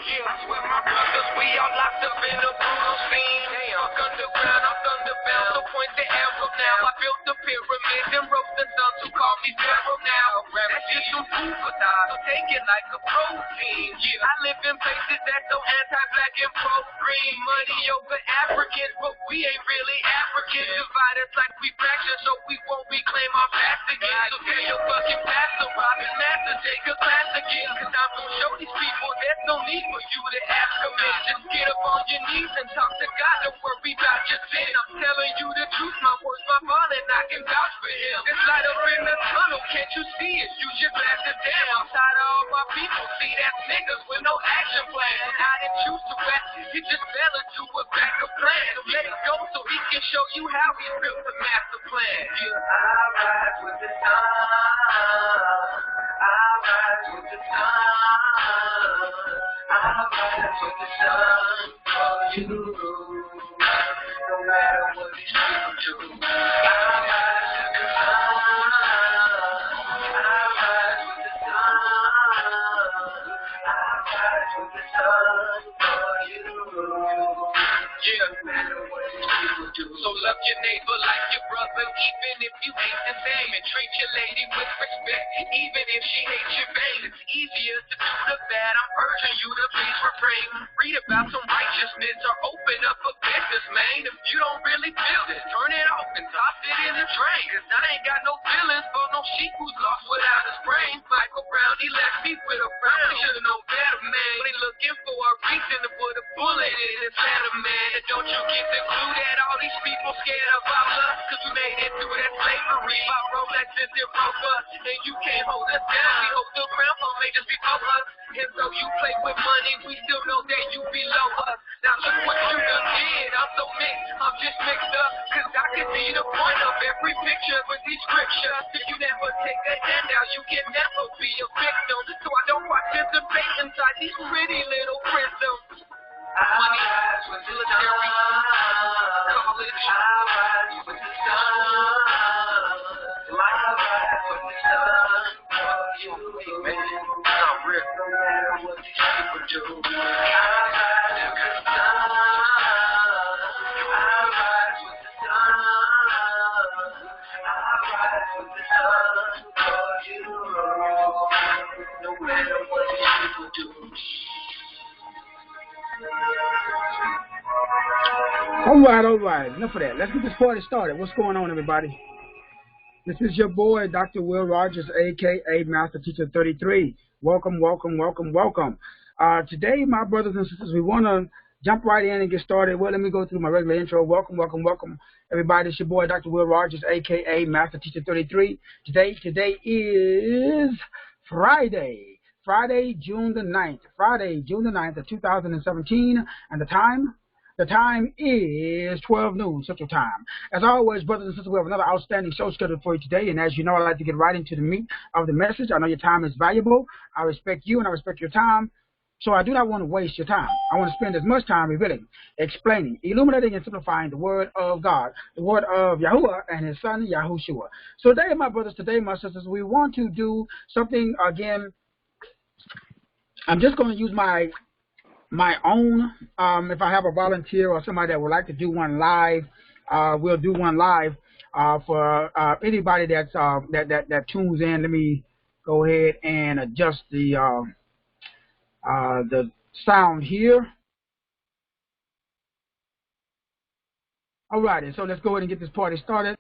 Yeah, I swear my brothers, we all locked up in a brutal scene. Fuck underground, I'm thunderbound, so point the arrow now. I built the pyramid and wrote the sons who call me Pharaoh now. That's just some food for thought, so take it like a protein. Yeah, I live in places that's so anti-black and pro-green. Money over Africans, but we ain't really Africans. Divide us like we fractions, so we won't reclaim our past again. So tell your fucking pastor, Robin Master, take a class again. Cause I'm gonna show these people there's no need for you to ask a man. Just get up on your knees and talk to God. Don't worry about your sin. I'm telling you the truth. My words, my ball, and I can vouch for him. It's light up in the tunnel. Can't you see it? You should blast it down. I'm tired of all my people. See that niggas with no action plan. And I didn't choose to act. He just fell into a backup plan. So let it go so he can show you how he built the master plan. Yeah. I rise with the sun. I rise with the sun. I rise with the sun for you. No matter what these people do. I rise with the sun. I rise with the sun. I rise with the sun for you. Yeah, no matter what these people do. So love your neighbor like your brother, even if you ain't the same. And treat your lady with respect, even if she hates your vein. It's easier to do the bad. I'm urging you to please refrain. Read about some righteousness or open up a business, man. If you don't really feel this, turn it off and toss it in the drain. Cause I ain't got no feelings for no sheep who's lost without his brain. Michael Brown, he left me with a frown. He should've known better, man. But he looking for a reason to put a bullet in his head, man. And don't you get the clue that all these people scared about us? Cause we made it through that slavery. My Rolexes and Rover, and you can't hold us down. We hold the ground for majors before us. And so you play with money, we still know that you below us. Now look what you done did. I'm so mixed, I'm just mixed up. Cause I can see the point of every picture with these scriptures. If you never take a handout, you can never be a victim. So I don't participate inside these pretty little prisms. Money, military, college, I rise with the sun. I rise with the sun for you, man. I'm real, no matter what these people do. I rise with the sun. I rise with the sun. I rise with the sun for you, no matter what these people do. All right. Enough of that. Let's get this party started. What's going on, everybody? This is your boy, Dr. Will Rogers, a.k.a. Master Teacher 33. Welcome. Today, my brothers and sisters, we want to jump right in and get started. Well, let me go through my regular intro. Welcome, everybody. It's your boy, Dr. Will Rogers, a.k.a. Master Teacher 33. Today is Friday, June the 9th of 2017, and the time is 12 noon Central Time. As always, brothers and sisters, we have another outstanding show scheduled for you today, and as you know, I like to get right into the meat of the message. I know your time is valuable. I respect you, and I respect your time, so I do not want to waste your time. I want to spend as much time revealing, explaining, illuminating, and simplifying the Word of God, the Word of Yahuwah and His Son, Yahushua. So today, my brothers, my sisters, we want to do something again. I'm just going to use my own. If I have a volunteer or somebody that would like to do one live, we'll do one live for anybody that's that tunes in. Let me go ahead and adjust the sound here. Alrighty, so let's go ahead and get this party started.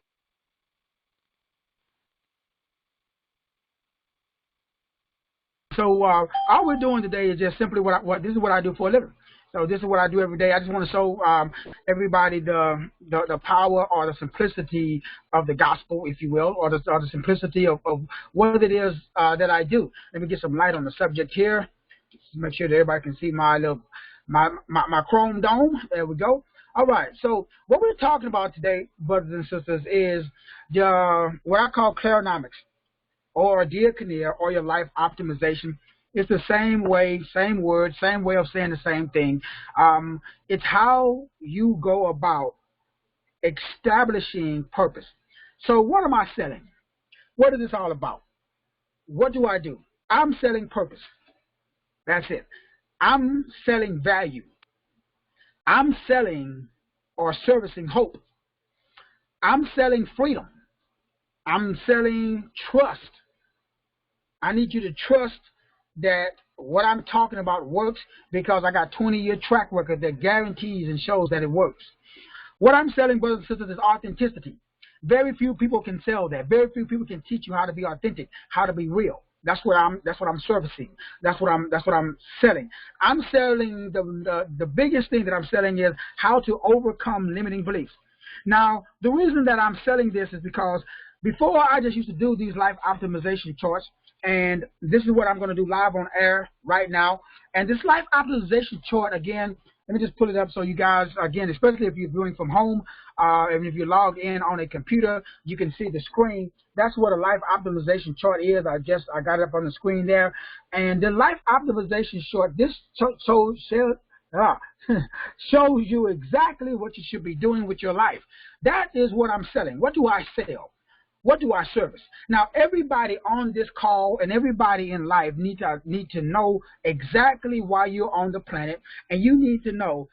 So all we're doing today is just simply this is what I do for a living. So this is what I do every day. I just want to show everybody the power or the simplicity of the gospel, if you will, or the simplicity of what it is that I do. Let me get some light on the subject here. Just make sure that everybody can see my little my chrome dome. There we go. All right. So what we're talking about today, brothers and sisters, is what I call Kleronomics, or diakonia, or your life optimization. It's the same way, same word, same way of saying the same thing. It's how you go about establishing purpose. So what am I selling? What is this all about? What do? I'm selling purpose. That's it. I'm selling value. I'm selling or servicing hope. I'm selling freedom. I'm selling trust. I need you to trust that what I'm talking about works because I got 20-year track record that guarantees and shows that it works. What I'm selling, brothers and sisters, is authenticity. Very few people can sell that. Very few people can teach you how to be authentic, how to be real. That's what I'm servicing. That's what I'm selling. I'm selling the biggest thing that I'm selling is how to overcome limiting beliefs. Now, the reason that I'm selling this is because before I just used to do these life optimization charts, and this is what I'm going to do live on air right now. And this life optimization chart, again, let me just pull it up so you guys, again, especially if you're viewing from home, and if you log in on a computer, you can see the screen. That's what a life optimization chart is. I got it up on the screen there. And the life optimization chart, this shows you exactly what you should be doing with your life. That is what I'm selling. What do I sell? What do I service? Now, everybody on this call and everybody in life need to know exactly why you're on the planet, and you need to know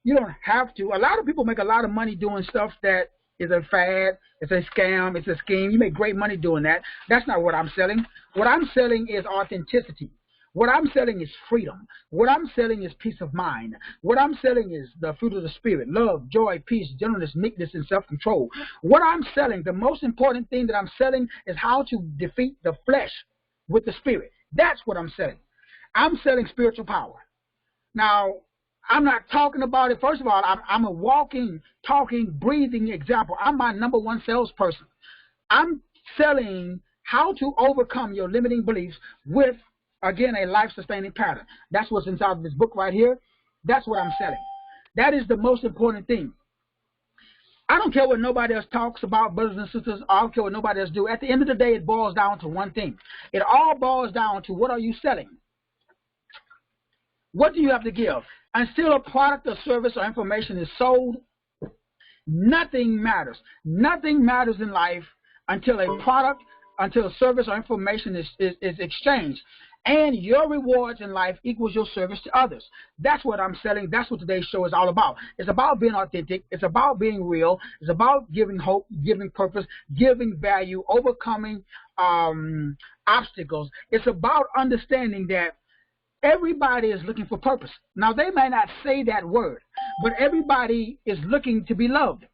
you don't have to. A lot of people make a lot of money doing stuff that is a fad, it's a scam, it's a scheme. You make great money doing that. That's not what I'm selling. What I'm selling is authenticity. What I'm selling is freedom. What I'm selling is peace of mind. What I'm selling is the fruit of the Spirit, love, joy, peace, gentleness, meekness, and self-control. What I'm selling, the most important thing that I'm selling is how to defeat the flesh with the Spirit. That's what I'm selling. I'm selling spiritual power. Now, I'm not talking about it. First of all, I'm a walking, talking, breathing example. I'm my number one salesperson. I'm selling how to overcome your limiting beliefs with, again, a life-sustaining pattern. That's what's inside of this book right here. That's what I'm selling. That is the most important thing. I don't care what nobody else talks about, brothers and sisters. I don't care what nobody else do. At the end of the day, it boils down to one thing. It all boils down to what are you selling? What do you have to give? Until a product or service or information is sold, nothing matters. Nothing matters in life until a product, until a service or information is exchanged. And your rewards in life equals your service to others. That's what I'm selling. That's what today's show is all about. It's about being authentic. It's about being real. It's about giving hope, giving purpose, giving value, overcoming obstacles. It's about understanding that everybody is looking for purpose. Now, they may not say that word, but everybody is looking to be loved.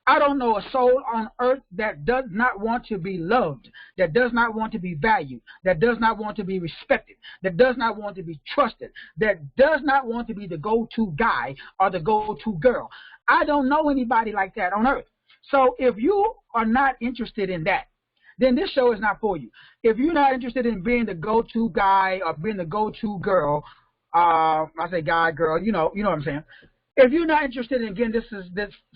I don't know a soul on earth that does not want to be loved, that does not want to be valued, that does not want to be respected, that does not want to be trusted, that does not want to be the go-to guy or the go-to girl. I don't know anybody like that on earth. So if you are not interested in that, then this show is not for you. If you're not interested in being the go-to guy or being the go-to girl, I say guy, girl, you know what I'm saying. If you're not interested in, again, this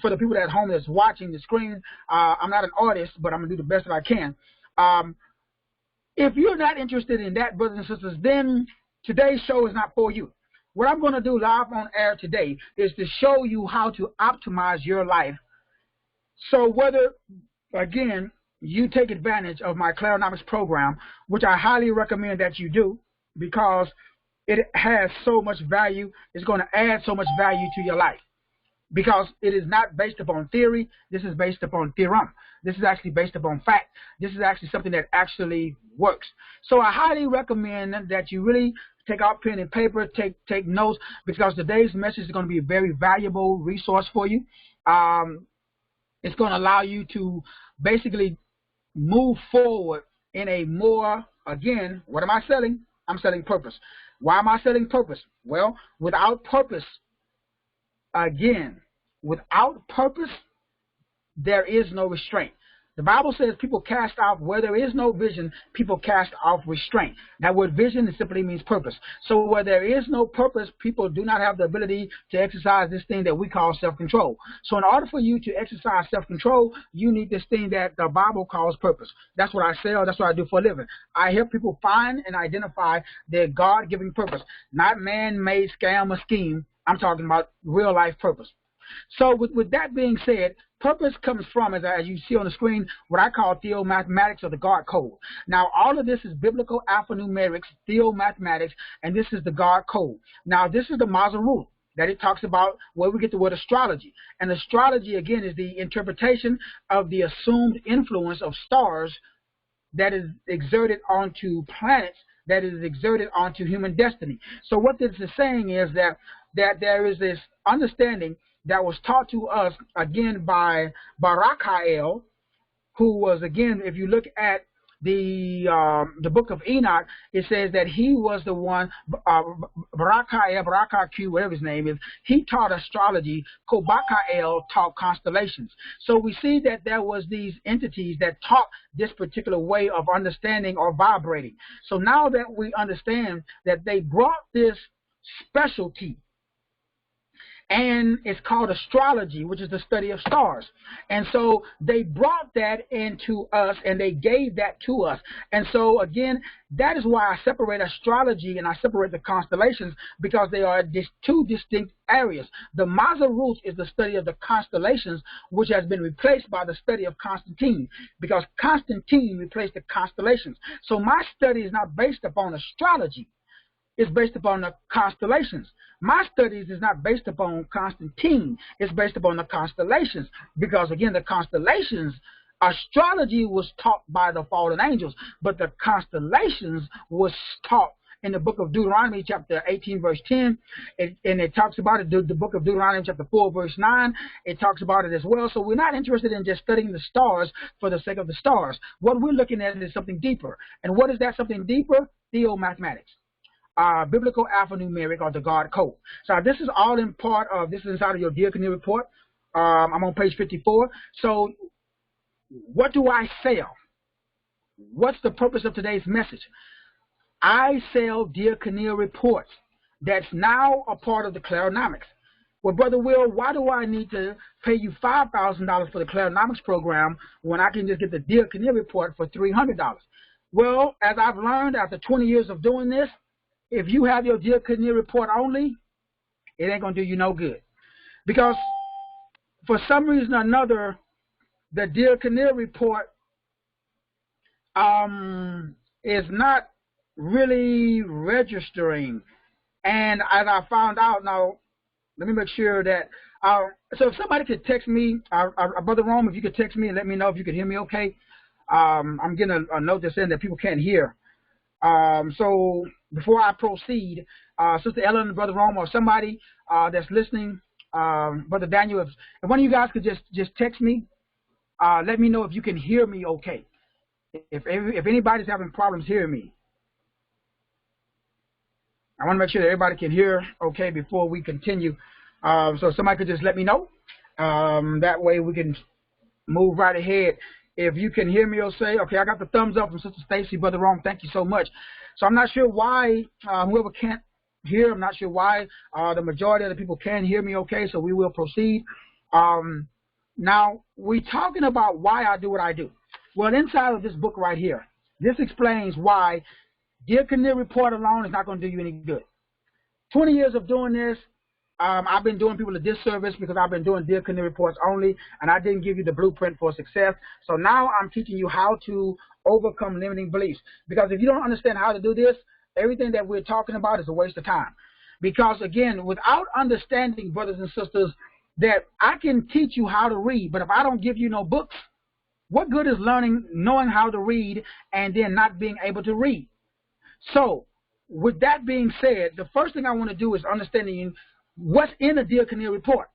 for the people at home that's watching the screen. I'm not an artist, but I'm going to do the best that I can. If you're not interested in that, brothers and sisters, then today's show is not for you. What I'm going to do live on air today is to show you how to optimize your life. So whether, again, you take advantage of my Kleronomics program, which I highly recommend that you do, because it has so much value. It's going to add so much value to your life, because it is not based upon theory. This is based upon theorem. This is actually based upon fact. This is actually something that actually works. So I highly recommend that you really take out pen and paper, take notes, because today's message is going to be a very valuable resource for you. It's going to allow you to basically move forward in a more, again, what am I selling? I'm selling purpose. Why am I selling purpose? Well, without purpose, again, without purpose, there is no restraint. The Bible says people cast off, where there is no vision, people cast off restraint. That word vision simply means purpose. So where there is no purpose, people do not have the ability to exercise this thing that we call self-control. So in order for you to exercise self-control, you need this thing that the Bible calls purpose. That's what I sell. That's what I do for a living. I help people find and identify their God-given purpose, not man-made scam or scheme. I'm talking about real-life purpose. So with that being said, Purpose comes from, as you see on the screen, what I call theomathematics or the God code. Now, all of this is biblical alphanumerics, theomathematics, and this is the God code. Now, this is the Mazel rule that it talks about where we get the word astrology. And astrology, again, is the interpretation of the assumed influence of stars that is exerted onto planets, that is exerted onto human destiny. So what this is saying is that there is this understanding that was taught to us, again, by Barakael, who was, again, if you look at the book of Enoch, it says that he was the one, Barakael, whatever his name is, he taught astrology. Kobakael taught constellations. So we see that there was these entities that taught this particular way of understanding or vibrating. So now that we understand that they brought this specialty, and it's called astrology, which is the study of stars. And so they brought that into us, and they gave that to us. And so, again, that is why I separate astrology and I separate the constellations, because they are two distinct areas. The Mazel is the study of the constellations, which has been replaced by the study of Constantine, because Constantine replaced the constellations. So my study is not based upon astrology. It's based upon the constellations. My studies is not based upon Constantine. It's based upon the constellations. Because, again, the constellations, astrology was taught by the fallen angels, but the constellations was taught in the book of Deuteronomy, chapter 18, verse 10, and it talks about it, the book of Deuteronomy, chapter 4, verse 9, it talks about it as well. So we're not interested in just studying the stars for the sake of the stars. What we're looking at is something deeper. And what is that something deeper? Theomathematics. Biblical alphanumeric, or the God code. So this is all in part of, this is inside of your Diaconia report. I'm on page 54. So what do I sell? What's the purpose of today's message? I sell Diaconia reports. That's now a part of the Kleronomics. Well, Brother Will, why do I need to pay you $5,000 for the Kleronomics program when I can just get the Diaconia report for $300? Well, as I've learned after 20 years of doing this, if you have your Diaconia report only, it ain't going to do you no good. Because for some reason or another, the Diaconia report is not really registering. And as I found out, now, let me make sure that, so if somebody could text me, Brother Rome, if you could text me and let me know if you could hear me okay. I'm getting a note that's saying that people can't hear. So before I proceed, Sister Ellen, Brother Rome, or somebody that's listening, Brother Daniel, if one of you guys could just text me, let me know if you can hear me okay. If anybody's having problems hearing me, I want to make sure that everybody can hear okay before we continue. So somebody could just let me know. That way we can move right ahead. If you can hear me, say, okay, I got the thumbs up from Sister Stacy, Brother Rome. Thank you so much. So I'm not sure why whoever can't hear, I'm not sure why the majority of the people can hear me okay, so we will proceed. Now, we're talking about why I do what I do. Well, inside of this book right here, this explains why Diaconia report alone is not going to do you any good. 20 years of doing this, I've been doing people a disservice because I've been doing Diaconia reports only, and I didn't give you the blueprint for success. So now I'm teaching you how to overcome limiting beliefs. Because if you don't understand how to do this, everything that we're talking about is a waste of time. Because, again, without understanding, brothers and sisters, that I can teach you how to read, but if I don't give you no books, what good is knowing how to read and then not being able to read? So, with that being said, the first thing I want to do is understanding what's in a Diaconia report.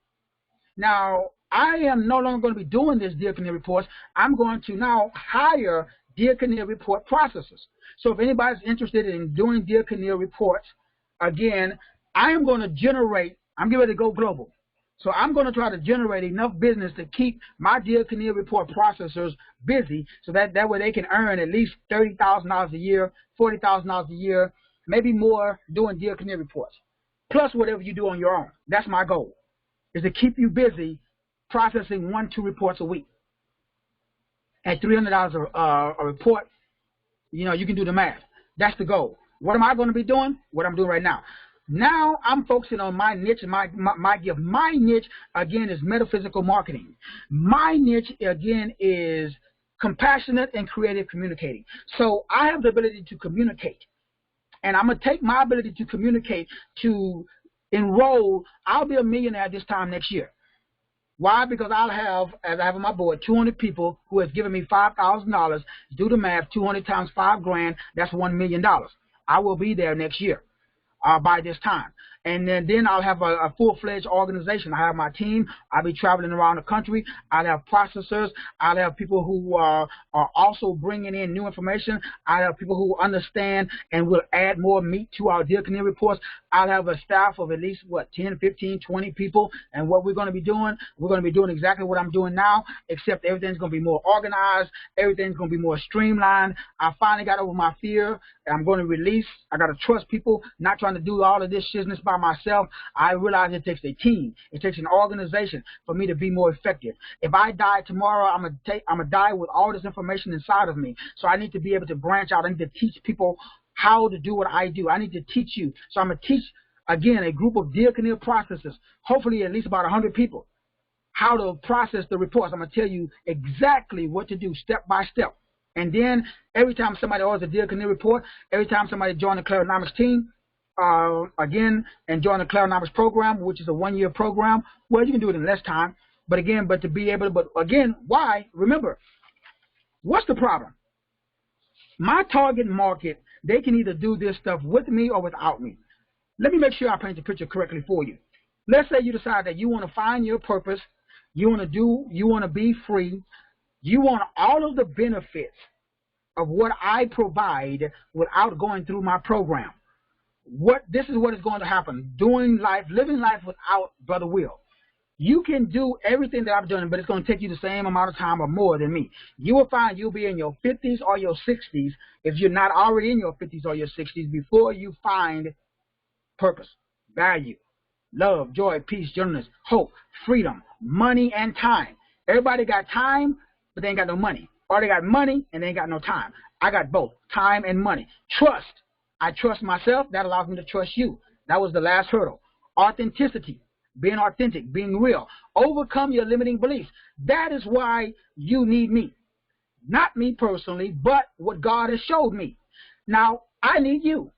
Now, I am no longer going to be doing this Diaconia reports. I'm going to now hire Diaconia report processors. So if anybody's interested in doing Diaconia reports, again, I am going to generate, I'm getting ready to go global. So I'm going to try to generate enough business to keep my Diaconia report processors busy so that way they can earn at least $30,000 a year, $40,000 a year, maybe more doing Diaconia reports. Plus whatever you do on your own. That's my goal, is to keep you busy processing 1-2 reports a week. At $300 a report, you know, you can do the math. That's the goal. What am I going to be doing? What I'm doing right now. Now I'm focusing on my niche and my gift. My niche, again, is metaphysical marketing. My niche, again, is compassionate and creative communicating. So I have the ability to communicate. And I'm going to take my ability to communicate to enroll. I'll be a millionaire this time next year. Why? Because I'll have, as I have on my board, 200 people who has given me $5,000. Do the math, 200 times $5,000, that's $1 million. I will be there next year by this time. And then I'll have a full-fledged organization. I have my team. I'll be traveling around the country. I'll have processors. I'll have people who are also bringing in new information. I'll have people who understand and will add more meat to our Dear Canary reports. I'll have a staff of at least, 10, 15, 20 people. And what we're going to be doing, we're going to be doing exactly what I'm doing now, except everything's going to be more organized. Everything's going to be more streamlined. I finally got over my fear. I'm going to release. I got to trust people, not trying to do all of this business by myself. I realize it takes a team. It takes an organization for me to be more effective. If I die tomorrow, I'm gonna die with all this information inside of me. So I need to be able to branch out. I need to teach people how to do what I do. I need to teach you. So I'm gonna teach, again, a group of Dear Canary processors, hopefully at least about 100 people, how to process the reports. I'm gonna tell you exactly what to do step by step. And then every time somebody orders a Dear Canary report, every time somebody joins the Kleronomics team, again, and join the Kleronomics program, which is a 1-year program. Well, you can do it in less time, but to be able to, but again, why? Remember, what's the problem? My target market, they can either do this stuff with me or without me. Let me make sure I paint the picture correctly for you. Let's say you decide that you want to find your purpose, you want to be free, you want all of the benefits of what I provide without going through my program. This is what is going to happen. Living life without Brother Will. You can do everything that I've done, but it's going to take you the same amount of time or more than me. You will find you'll be in your 50s or your 60s, if you're not already in your 50s or your 60s, before you find purpose, value, love, joy, peace, gentleness, hope, freedom, money, and time. Everybody got time, but they ain't got no money. Or they got money, and they ain't got no time. I got both, time and money. Trust. I trust myself. That allows me to trust you. That was the last hurdle. Authenticity. Being authentic. Being real. Overcome your limiting beliefs. That is why you need me. Not me personally, but what God has showed me. Now, I need you.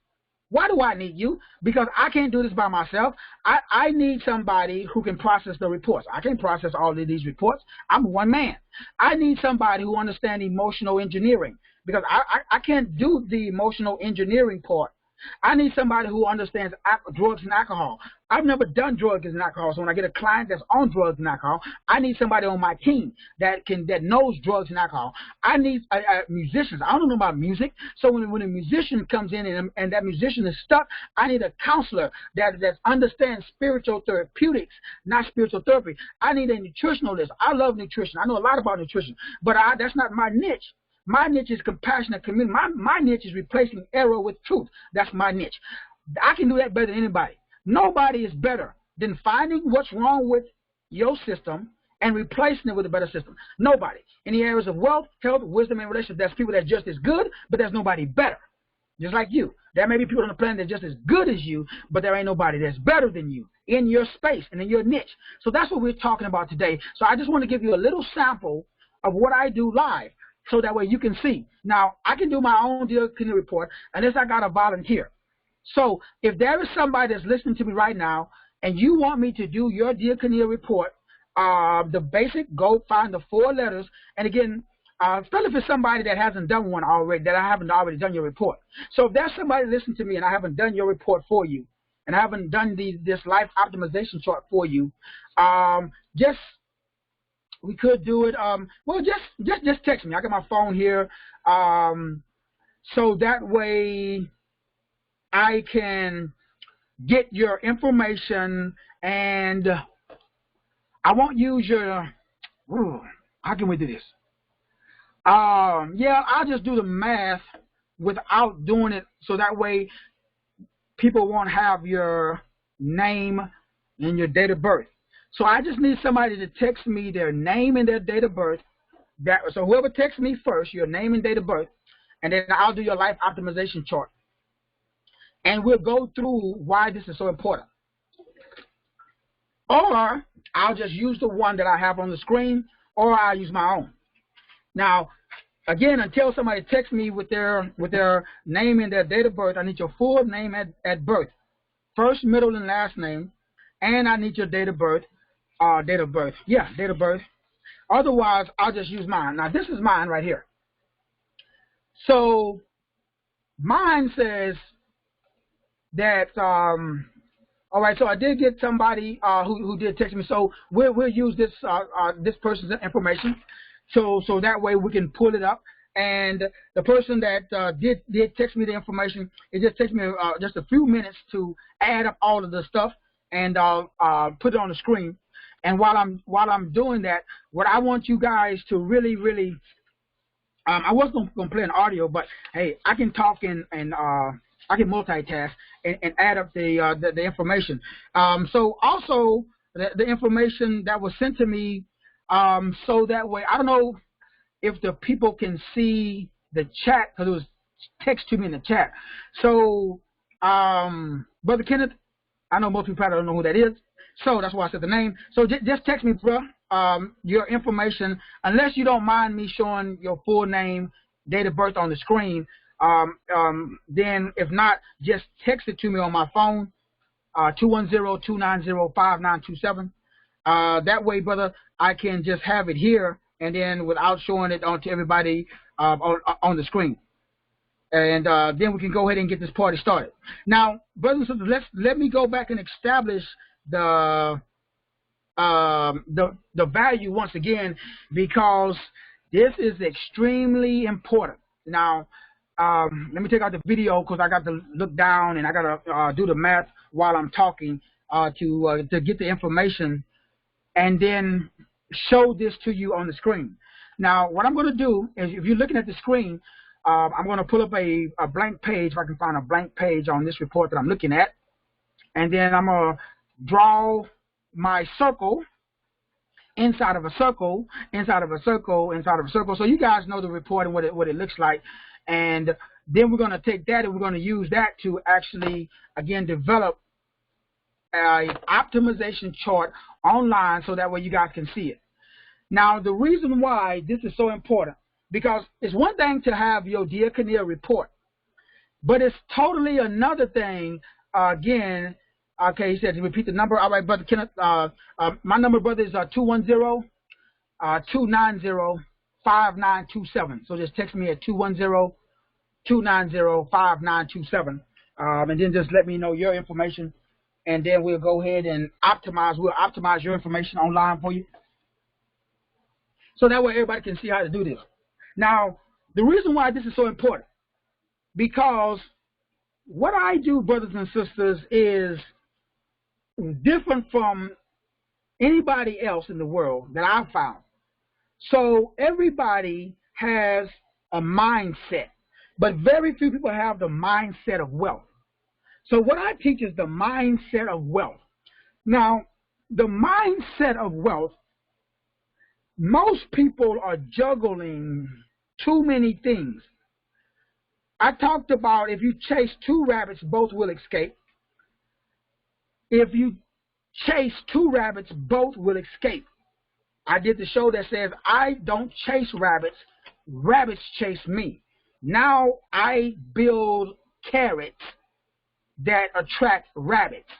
Why do I need you? Because I can't do this by myself. I need somebody who can process the reports. I can't process all of these reports. I'm one man. I need somebody who understands emotional engineering, because I can't do the emotional engineering part. I need somebody who understands drugs and alcohol. I've never done drugs and alcohol, so when I get a client that's on drugs and alcohol, I need somebody on my team that knows drugs and alcohol. I need musicians. I don't know about music, so when a musician comes in and that musician is stuck, I need a counselor that understands spiritual therapeutics, not spiritual therapy. I need a nutritionalist. I love nutrition. I know a lot about nutrition, but that's not my niche. My niche is compassionate community. My niche is replacing error with truth. That's my niche. I can do that better than anybody. Nobody is better than finding what's wrong with your system and replacing it with a better system. Nobody. In the areas of wealth, health, wisdom, and relationships, there's people that's just as good, but there's nobody better. Just like you. There may be people on the planet that's just as good as you, but there ain't nobody that's better than you in your space and in your niche. So that's what we're talking about today. So I just want to give you a little sample of what I do live, so that way you can see. Now, I can do my own Dear Canary report unless I got a volunteer. So if there is somebody that's listening to me right now and you want me to do your Dear Canary report, the basic, go find the 4 letters. And again, especially if it's somebody that hasn't done one already, that I haven't already done your report. So if there's somebody listening to me and I haven't done your report for you, and I haven't done this life optimization chart for you, we could do it. Well, just text me. I got my phone here, so that way I can get your information, and I won't use your. How can we do this? Yeah, I'll just do the math without doing it, so that way people won't have your name and your date of birth. So I just need somebody to text me their name and their date of birth. So whoever texts me first, your name and date of birth, and then I'll do your life optimization chart. and we'll go through why this is so important. Or I'll just use the one that I have on the screen, or I'll use my own. Now, again, until somebody texts me with their name and their date of birth, I need your full name at birth, first, middle, and last name, and I need your date of birth. Date of birth. Otherwise, I'll just use mine. Now, this is mine right here. So, mine says that, all right, so I did get somebody who did text me. So, we'll use this this person's information. So that way we can pull it up. And the person that did text me the information, it just takes me just a few minutes to add up all of the stuff and put it on the screen. And while I'm doing that, what I want you guys to really, I was going to play an audio, but hey, I can talk and I can multitask and add up the information. So also the information that was sent to me, so that way, I don't know if the people can see the chat, because it was text to me in the chat. So, Brother Kenneth, I know most people probably don't know who that is, so that's why I said the name. So just text me, bro, your information, unless you don't mind me showing your full name, date of birth on the screen. Then if not, just text it to me on my phone, 210-290-5927. That way, brother, I can just have it here, and then without showing it on to everybody on the screen. And then we can go ahead and get this party started. Now, brothers and sisters, let me go back and establish the value once again, because this is extremely important. Now, let me take out the video because I got to look down and I got to do the math while I'm talking to get the information, and then show this to you on the screen. Now, what I'm going to do is, if you're looking at the screen, I'm going to pull up a blank page, if I can find a blank page on this report that I'm looking at, and then I'm going to draw my circle inside of a circle, inside of a circle, inside of a circle, so you guys know the report and what it looks like. And then we're going to take that and we're going to use that to actually, again, develop an optimization chart online so that way you guys can see it. Now, the reason why this is so important, because it's one thing to have your Dear Kinnear report, but it's totally another thing, again, okay, he said to repeat the number. All right, Brother Kenneth, my number, brother, is 210-290-5927. So just text me at 210-290-5927, and then just let me know your information, and then we'll go ahead and we'll optimize your information online for you, so that way everybody can see how to do this. Now, the reason why this is so important, because what I do, brothers and sisters, is different from anybody else in the world that I've found. So everybody has a mindset, but very few people have the mindset of wealth. So what I teach is the mindset of wealth. Now, the mindset of wealth, most people are juggling too many things. I talked about if you chase two rabbits, both will escape. If you chase two rabbits, both will escape. I did the show that says, I don't chase rabbits, rabbits chase me. Now I build carrots that attract rabbits.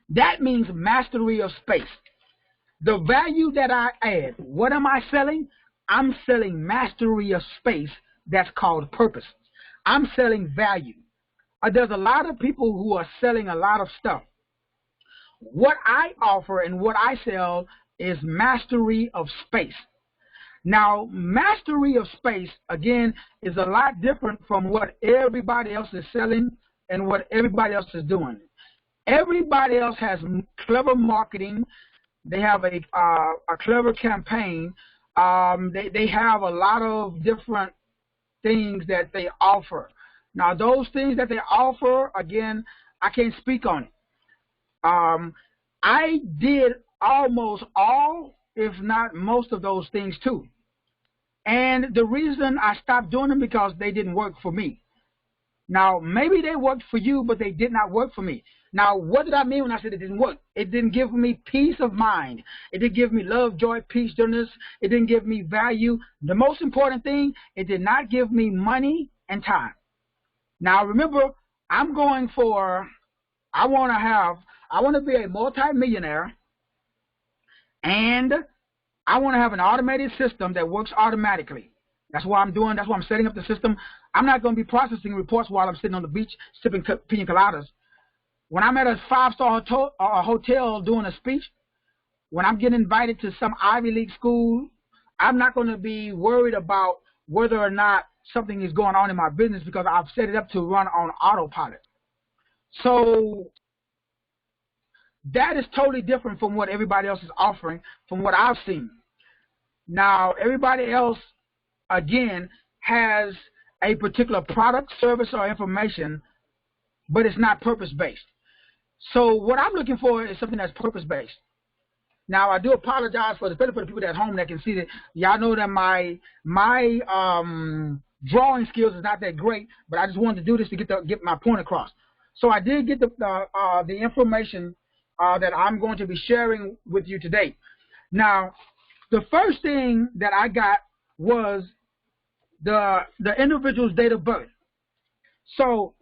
That means mastery of space. The value that I add, what am I selling? I'm selling mastery of space. That's called purpose. I'm selling value. There's a lot of people who are selling a lot of stuff. What I offer and what I sell is mastery of space. Now, mastery of space, again, is a lot different from what everybody else is selling and what everybody else is doing. Everybody else has clever marketing. They have a clever campaign. They have a lot of different things that they offer. Now, those things that they offer, again, I can't speak on it. I did almost all, if not most of those things too. And the reason I stopped doing them because they didn't work for me. Now, maybe they worked for you, but they did not work for me. Now, what did I mean when I said it didn't work? It didn't give me peace of mind. It didn't give me love, joy, peace, gentleness. It didn't give me value. The most important thing, it did not give me money and time. Now, remember, I'm going for, I want to be a multi-millionaire, and I want to have an automated system that works automatically. That's what I'm doing. That's why I'm setting up the system. I'm not going to be processing reports while I'm sitting on the beach sipping pina coladas. When I'm at a 5-star hotel doing a speech, when I'm getting invited to some Ivy League school, I'm not going to be worried about whether or not something is going on in my business because I've set it up to run on autopilot. So that is totally different from what everybody else is offering, from what I've seen. Now, everybody else, again, has a particular product, service, or information, but it's not purpose-based. So what I'm looking for is something that's purpose-based. Now, I do apologize for the people at home that can see that. Y'all know that my drawing skills is not that great, but I just wanted to do this to get my point across. So I did get the information that I'm going to be sharing with you today. Now, the first thing that I got was the individual's date of birth. So,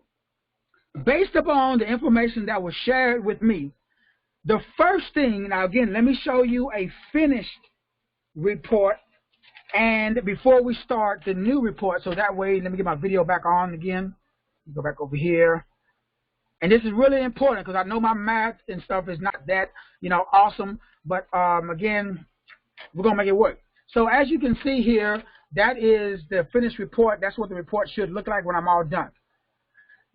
based upon the information that was shared with me, the first thing, now again, let me show you a finished report, and before we start the new report, so that way, let me get my video back on again. Go back over here. And this is really important because I know my math and stuff is not that, awesome, but again, we're going to make it work. So as you can see here, that is the finished report. That's what the report should look like when I'm all done.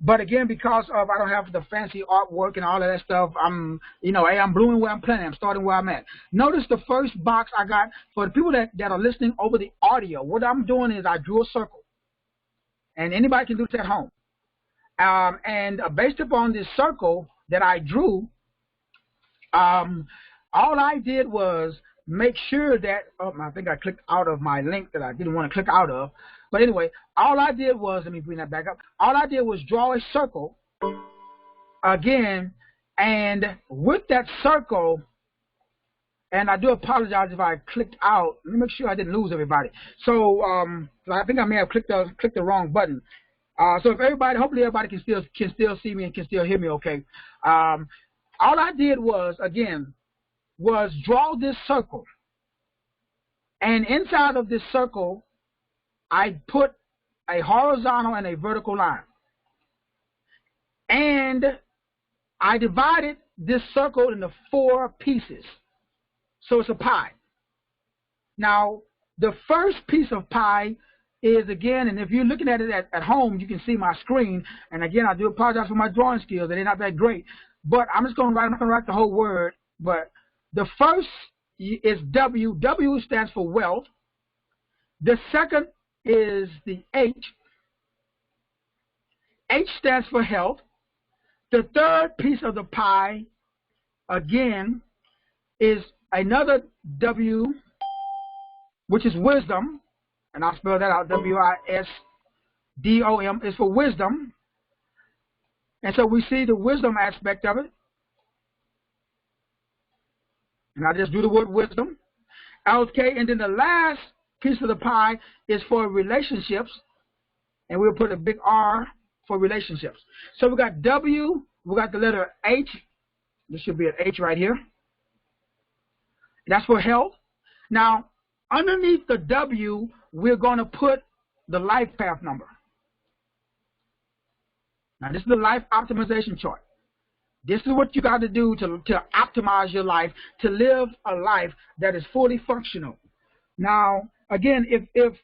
But again, because of I don't have the fancy artwork and all of that stuff, I'm blooming where I'm planning. I'm starting where I'm at. Notice the first box I got for the people that are listening over the audio. What I'm doing is I drew a circle, and anybody can do this at home. And based upon this circle that I drew, all I did was make sure that, I think I clicked out of my link that I didn't want to click out of. But anyway, all I did was, let me bring that back up. All I did was draw a circle again, and with that circle, and I do apologize if I clicked out. Let me make sure I didn't lose everybody. So I think I may have clicked the wrong button. So if hopefully everybody can still see me and can still hear me okay. All I did was, again, draw this circle. And inside of this circle, I put a horizontal and a vertical line. And I divided this circle into 4 pieces. So it's a pie. Now, the first piece of pie is, again, and if you're looking at it at home, you can see my screen. And again, I do apologize for my drawing skills. They're not that great. But I'm not going to write the whole word. But the first is W. W stands for wealth. The second is the H. H stands for health. The third piece of the pie, again, is another W, which is wisdom. And I'll spell that out, W-I-S-D-O-M, is for wisdom. And so we see the wisdom aspect of it. And I just do the word wisdom. Okay, and then the last piece of the pie is for relationships. And we'll put a big R for relationships. So we got W, we got the letter H. This should be an H right here. That's for health. Now, underneath the W, we're going to put the life path number. Now, this is the life optimization chart. This is what you got to do to optimize your life, to live a life that is fully functional. Now, again, if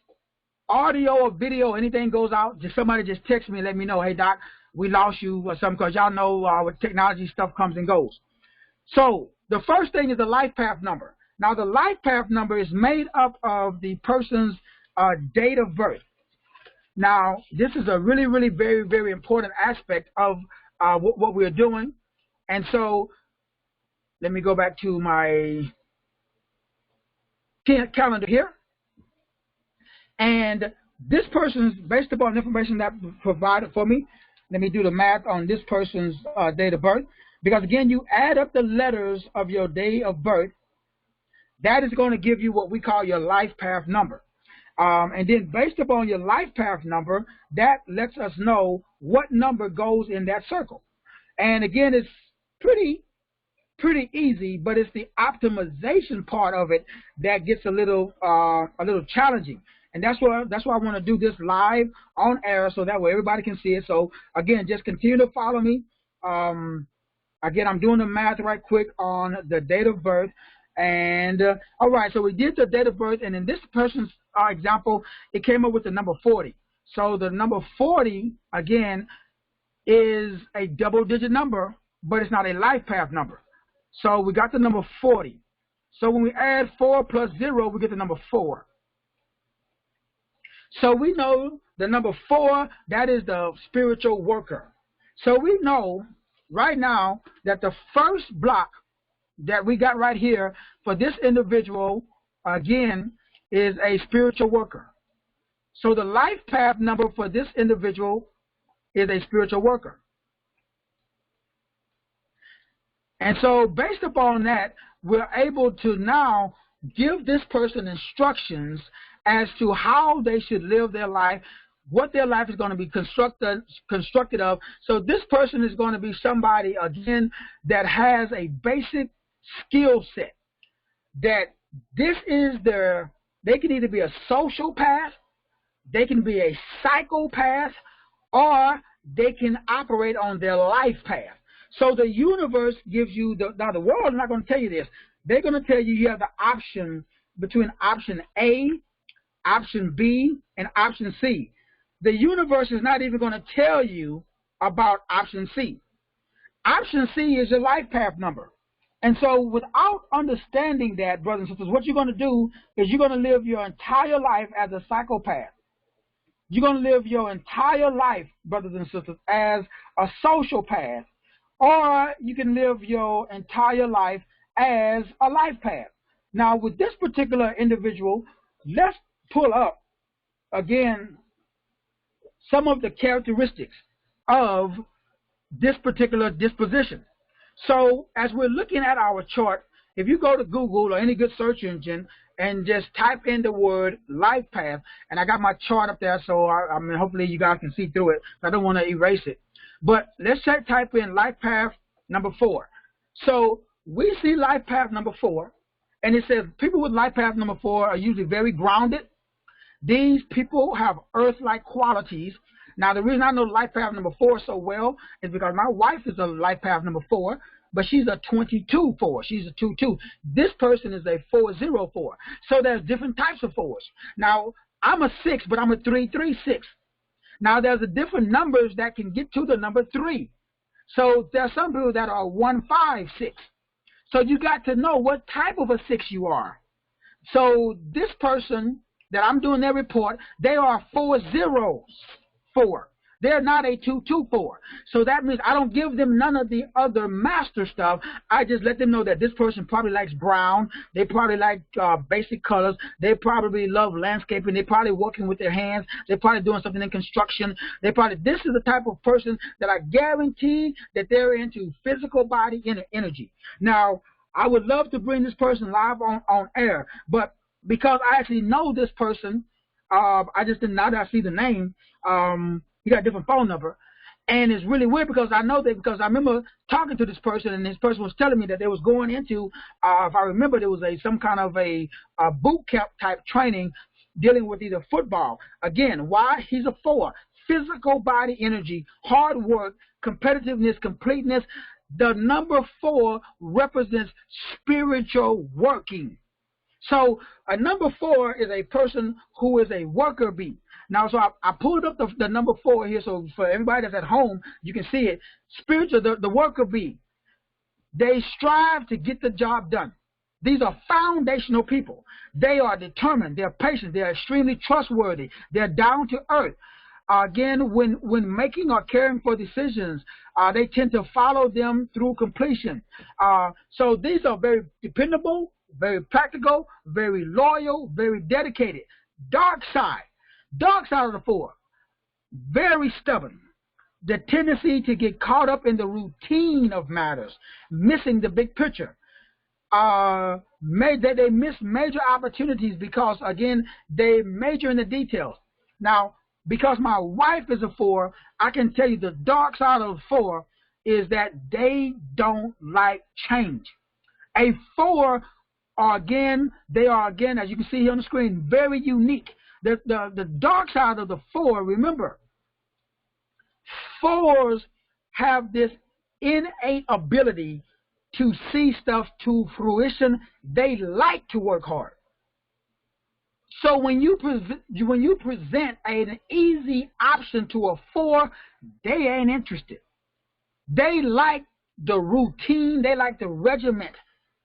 audio or video or anything goes out, somebody just text me and let me know, hey, Doc, we lost you or something, because y'all know with technology stuff comes and goes. So the first thing is the life path number. Now, the life path number is made up of the person's date of birth. Now, this is a really, really very, very important aspect of what we're doing. And so let me go back to my calendar here. And This person's, based upon the information that provided for me, let me do the math on this person's date of birth. Because again, you add up the letters of your day of birth, that is going to give you what we call your life path number. And then based upon your life path number, that lets us know what number goes in that circle. And again, it's pretty easy, but it's the optimization part of it that gets a little challenging. And that's why I want to do this live on air, so that way everybody can see it. So again, just continue to follow me. Again, I'm doing the math right quick on the date of birth. And all right, so we did the date of birth, and in this person's example, it came up with the number 40. So the number 40 again is a double-digit number, but it's not a life path number. So we got the number 40. So when we add 4 plus 0, we get the number 4. So we know the number 4, that is the spiritual worker. So we know right now that the first block that we got right here for this individual, again, is a spiritual worker. So the life path number for this individual is a spiritual worker. And so based upon that, we're able to now give this person instructions as to how they should live their life, what their life is going to be constructed of. So this person is going to be somebody, again, that has a basic skill set. That this is they can either be a sociopath, they can be a psychopath, or they can operate on their life path. So the universe gives you, now the world is not going to tell you this. They're going to tell you you have the option between option A, option B, and option C. The universe is not even going to tell you about option C. Option C is your life path number. And so without understanding that, brothers and sisters, what you're going to do is you're going to live your entire life as a psychopath. You're going to live your entire life, brothers and sisters, as a sociopath. Or you can live your entire life as a life path. Now, with this particular individual, let's pull up, again, some of the characteristics of this particular disposition. So as we're looking at our chart, if you go to Google or any good search engine and just type in the word life path, and I got my chart up there, so I mean, hopefully you guys can see through it. I don't want to erase it. But let's type in life path number 4. So we see life path number 4, and it says people with life path number 4 are usually very grounded. These people have earth-like qualities. Now, the reason I know life path number 4 so well is because my wife is a life path number 4, but she's a 22-4. She's a 2-2. This person is a 4-0-4. So there's different types of 4s. Now, I'm a 6, but I'm a 3-3-6. Now, there's a different numbers that can get to the number 3. So there are some people that are 1-5-6. So you got to know what type of a 6 you are. So this person that I'm doing their report, they are 4-0-4. They're not a 2-2-4. So that means I don't give them none of the other master stuff. I just let them know that this person probably likes brown. They probably like basic colors. They probably love landscaping. They're probably working with their hands. They're probably doing something in construction. This is the type of person that I guarantee that they're into physical body energy. Now, I would love to bring this person live on air, but because I actually know this person, I just didn't, now that I see the name, he got a different phone number. And it's really weird because I know that, because I remember talking to this person, and this person was telling me that they was going into, if I remember, there was some kind of a boot camp type training dealing with either football. Again, why? He's a 4. Physical body energy, hard work, competitiveness, completeness. The number 4 represents spiritual working. So a number 4 is a person who is a worker bee. Now, so I pulled up the number 4 here, so for everybody that's at home, you can see it. Spiritual, the worker bee. They strive to get the job done. These are foundational people. They are determined. They're patient. They're extremely trustworthy. They're down to earth. Again, when making or caring for decisions, they tend to follow them through completion. So these are very dependable, very practical, very loyal, very dedicated. Dark side. Dark side of the 4, very stubborn. The tendency to get caught up in the routine of matters, missing the big picture. They miss major opportunities because, again, they major in the details. Now, because my wife is a 4, I can tell you the dark side of the 4 is that they don't like change. A 4 they are again, as you can see here on the screen, very unique. The dark side of the 4, remember, 4s have this innate ability to see stuff to fruition. They like to work hard. So when you present an easy option to a 4, they ain't interested. They like the routine. They like the regiment.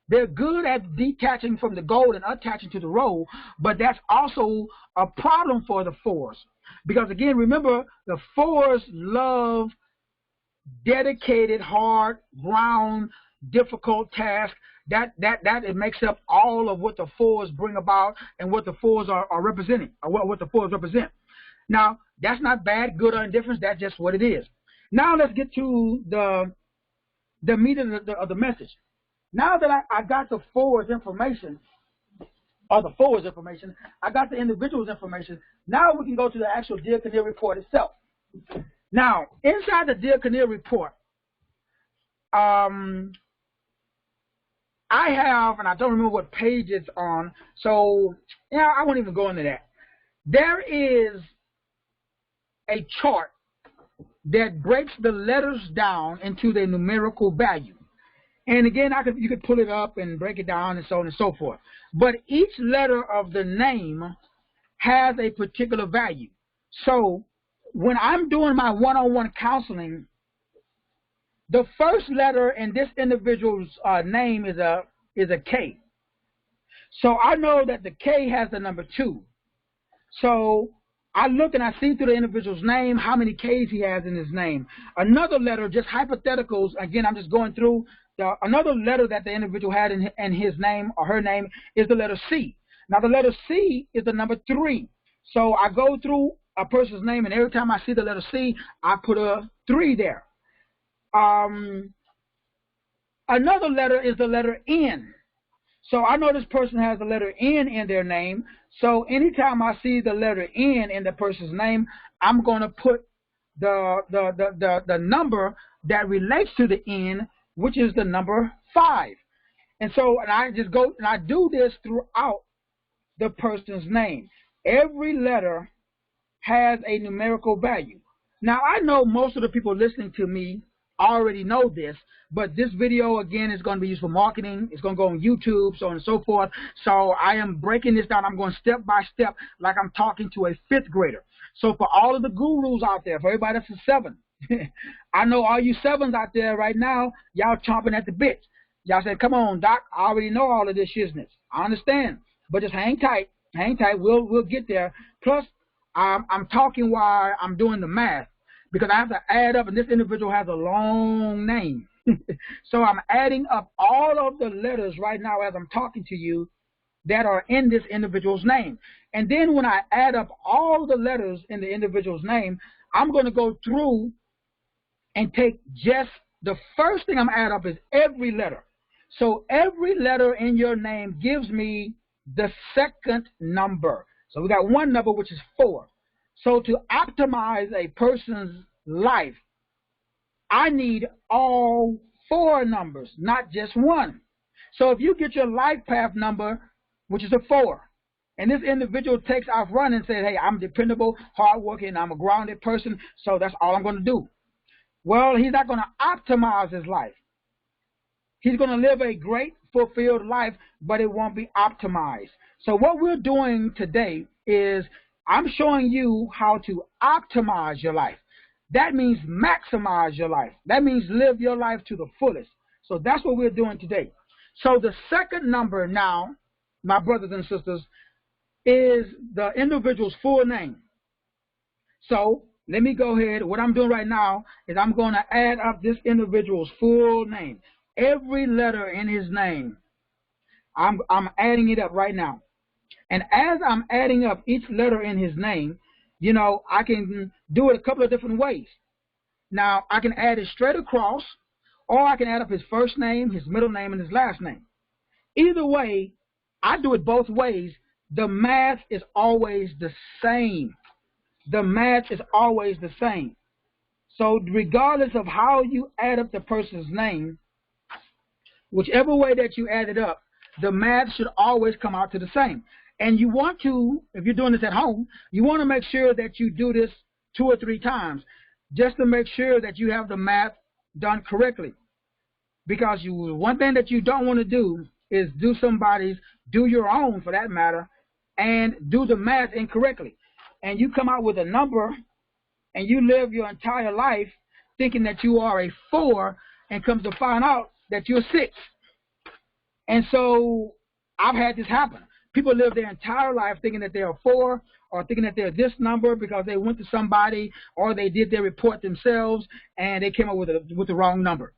They're good at detaching from the goal and attaching to the role, but that's also a problem for the 4s. Because, again, remember, the 4s love dedicated, hard, ground, difficult tasks. That it makes up all of what the 4s bring about and what the 4s are representing, or what the 4s represent. Now, that's not bad, good, or indifference. That's just what it is. Now let's get to the meat of the message. Now that I got the 4's information, or the 4's information, I got the individual's information. Now we can go to the actual Dear Kinnear report itself. Now, inside the Dear Kinnear report, I have, and I don't remember what page it's on, so yeah, I won't even go into that. There is a chart that breaks the letters down into their numerical value. And again, you could pull it up and break it down and so on and so forth. But each letter of the name has a particular value. So when I'm doing my one-on-one counseling, the first letter in this individual's name is a K. So I know that the K has the number 2. So I look and I see through the individual's name how many K's he has in his name. Another letter, just hypotheticals, again, I'm just going through. Another letter that the individual had in his name or her name is the letter C. Now, the letter C is the number 3. So I go through a person's name, and every time I see the letter C, I put a 3 there. Another letter is the letter N. So I know this person has the letter N in their name. So anytime I see the letter N in the person's name, I'm going to put the number that relates to the N, which is the number 5. And so, and I just go and I do this throughout the person's name. Every letter has a numerical value. Now, I know most of the people listening to me already know this, but this video, again, is going to be used for marketing. It's going to go on YouTube, so on and so forth. So I am breaking this down. I'm going step by step like I'm talking to a 5th grader. So for all of the gurus out there, for everybody that's a 7, I know all you 7s out there right now, y'all chomping at the bit. Y'all said, come on, Doc, I already know all of this shizness. I understand, but just hang tight. Hang tight. We'll get there. Plus, I'm talking while I'm doing the math, because I have to add up, and this individual has a long name. So I'm adding up all of the letters right now as I'm talking to you that are in this individual's name. And then when I add up all the letters in the individual's name, I'm going to go through and take just the first thing I'm going to add up is every letter. So every letter in your name gives me the second number. So we got one number, which is 4. So to optimize a person's life, I need all 4 numbers, not just one. So if you get your life path number, which is a 4, and this individual takes off running and says, hey, I'm dependable, hardworking, I'm a grounded person, so that's all I'm going to do. Well, he's not going to optimize his life. He's going to live a great, fulfilled life, but it won't be optimized. So what we're doing today is I'm showing you how to optimize your life. That means maximize your life. That means live your life to the fullest. So that's what we're doing today. So the second number now, my brothers and sisters, is the individual's full name. So let me go ahead. What I'm doing right now is I'm going to add up this individual's full name. Every letter in his name, I'm adding it up right now. And as I'm adding up each letter in his name, You know, I can do it a couple of different ways. Now, I can add it straight across, or I can add up his first name, his middle name, and his last name. Either way, I do it both ways. The math is always the same. The math is always the same. So regardless of how you add up the person's name, whichever way that you add it up, the math should always come out to the same. And you want to, if you're doing this at home, you want to make sure that you do this 2 or 3 times just to make sure that you have the math done correctly. Because one thing that you don't want to do is do your own for that matter, and do the math incorrectly. And you come out with a number and you live your entire life thinking that you are a 4 and comes to find out that you're 6. And so I've had this happen. People live their entire life thinking that they're a 4 or thinking that they're this number because they went to somebody or they did their report themselves and they came up with the wrong number.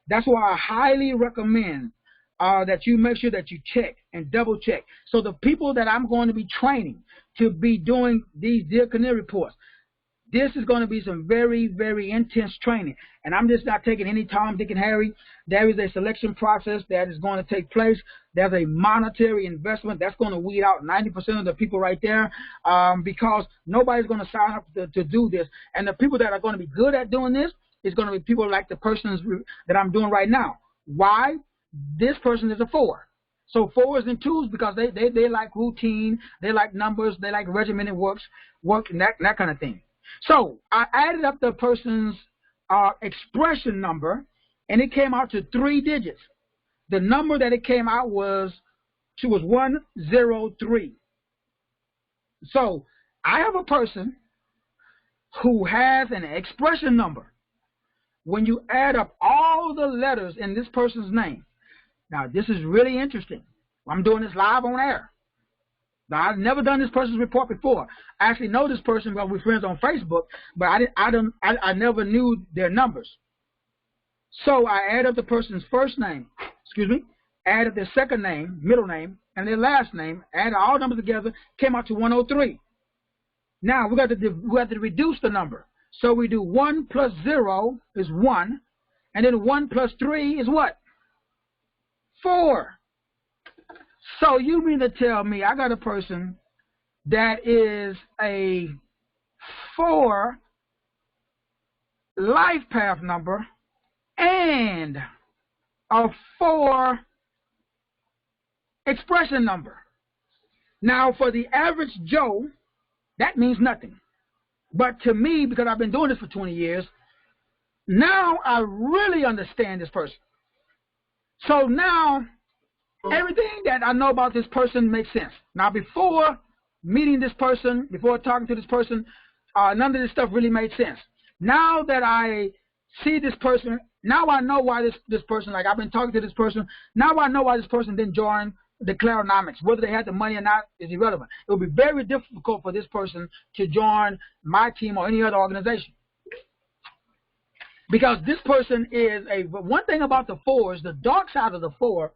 That's why I highly recommend that you make sure that you check and double check. So the people that I'm going to be training to be doing these Dear Canary reports, this is going to be some very, very intense training. And I'm just not taking any Tom, Dick, and Harry. There is a selection process that is going to take place. There's a monetary investment that's going to weed out 90% of the people right there, because nobody's going to sign up to do this. And the people that are going to be good at doing this is going to be people like the persons that I'm doing right now. Why? This person is a 4. So 4s and 2s because they like routine, they like numbers, they like regimented work and that kind of thing. So I added up the person's expression number, and it came out to 3 digits. The number that it came out was 103. So I have a person who has an expression number. When you add up all the letters in this person's name, now this is really interesting. I'm doing this live on air. Now, I've never done this person's report before. I actually know this person because we're friends on Facebook, but I never knew their numbers. So I add up the person's first name, add up their second name, middle name, and their last name, add all numbers together, came out to 103. Now we have to reduce the number. So we do 1 plus 0 is 1, and then 1 plus 3 is what? 4. So you mean to tell me I got a person that is a 4 life path number and a 4 expression number. Now for the average Joe, that means nothing. But to me, because I've been doing this for 20 years, now I really understand this person. So now everything that I know about this person makes sense. Now, before meeting this person, before talking to this person, none of this stuff really made sense. Now that I see this person, now I know why this person, like I've been talking to this person, now I know why this person didn't join the Kleronomics. Whether they had the money or not is irrelevant. It would be very difficult for this person to join my team or any other organization. Because this person is one thing about the 4s, the dark side of the 4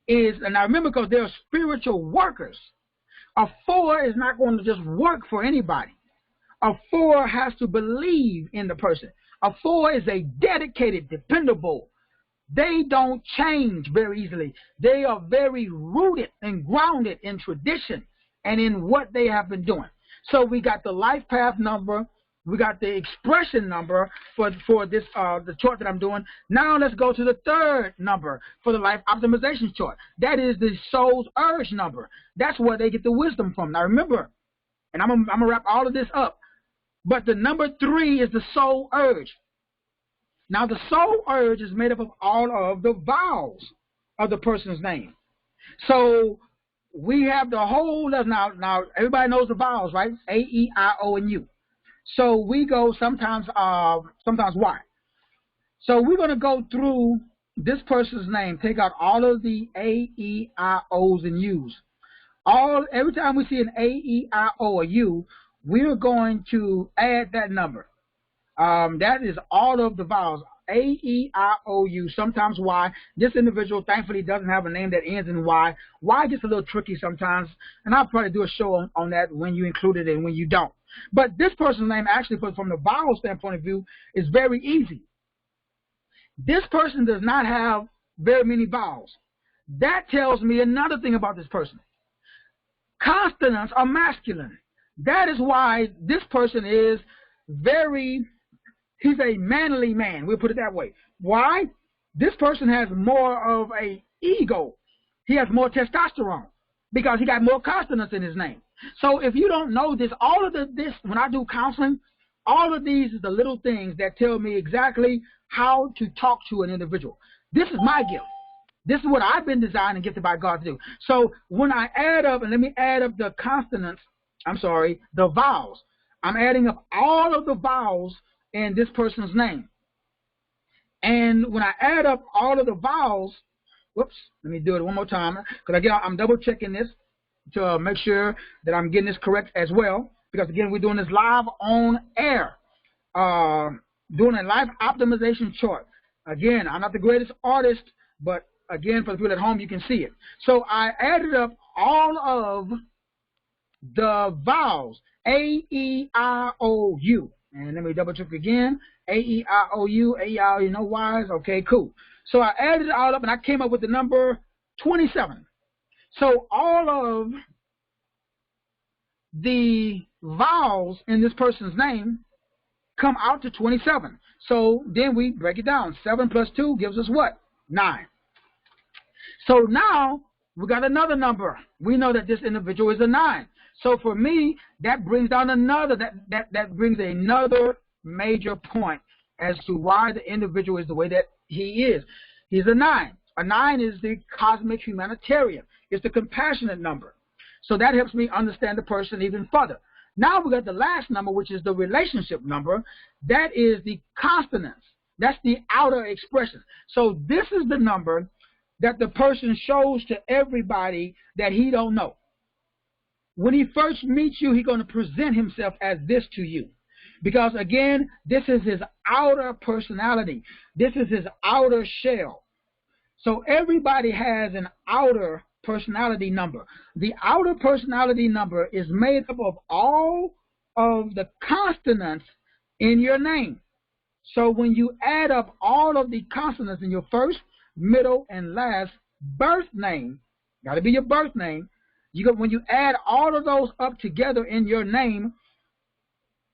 is, and I remember because they're spiritual workers. A 4 is not going to just work for anybody. A 4 has to believe in the person. A 4 is a dedicated, dependable. They don't change very easily. They are very rooted and grounded in tradition and in what they have been doing. So we got the life path number. We got the expression number for this the chart that I'm doing. Now let's go to the third number for the life optimization chart. That is the soul's urge number. That's where they get the wisdom from. Now remember, and I'm gonna wrap all of this up, but the number 3 is the soul urge. Now the soul urge is made up of all of the vowels of the person's name. So we have the whole now everybody knows the vowels, right? A, E, I, O, and U. So we go sometimes Y. So we're going to go through this person's name, take out all of the A, E, I, O's, and U's. Every time we see an A, E, I, O, or U, we're going to add that number. That is all of the vowels. A-E-I-O-U, sometimes Y. This individual, thankfully, doesn't have a name that ends in Y. Y gets a little tricky sometimes, and I'll probably do a show on that when you include it and when you don't. But this person's name, actually, from the vowel standpoint of view, is very easy. This person does not have very many vowels. That tells me another thing about this person. Consonants are masculine. That is why this person is he's a manly man. We'll put it that way. Why? This person has more of a ego. He has more testosterone because he got more consonants in his name. So if you don't know this, all of this, when I do counseling, all of these are the little things that tell me exactly how to talk to an individual. This is my gift. This is what I've been designed and gifted by God to do. So when I add up, and let me add up the consonants, the vowels. I'm adding up all of the vowels in this person's name. And when I add up all of the vowels, whoops, let me do it one more time. Because again, I'm double checking this to make sure that I'm getting this correct as well. Because again, we're doing this live on air. Doing a live optimization chart. Again, I'm not the greatest artist, but again, for the people at home, you can see it. So I added up all of the vowels, A-E-I-O-U. And let me double check again. A-E-I-O-U, A-E-I-O-U, no Y's. Okay, cool. So I added it all up, and I came up with the number 27. So all of the vowels in this person's name come out to 27. So then we break it down. 7 plus 2 gives us what? 9. So now we got another number. We know that this individual is a 9. So for me, that brings down another that brings another major point as to why the individual is the way that he is. He's a 9. A 9 is the cosmic humanitarian. It's the compassionate number. So that helps me understand the person even further. Now we got the last number, which is the relationship number. That is the consonants. That's the outer expression. So this is the number that the person shows to everybody that he don't know. When he first meets you, he's going to present himself as this to you. Because, again, this is his outer personality. This is his outer shell. So everybody has an outer personality number. The outer personality number is made up of all of the consonants in your name. So when you add up all of the consonants in your first, middle, and last birth name, got to be your birth name, when you add all of those up together in your name,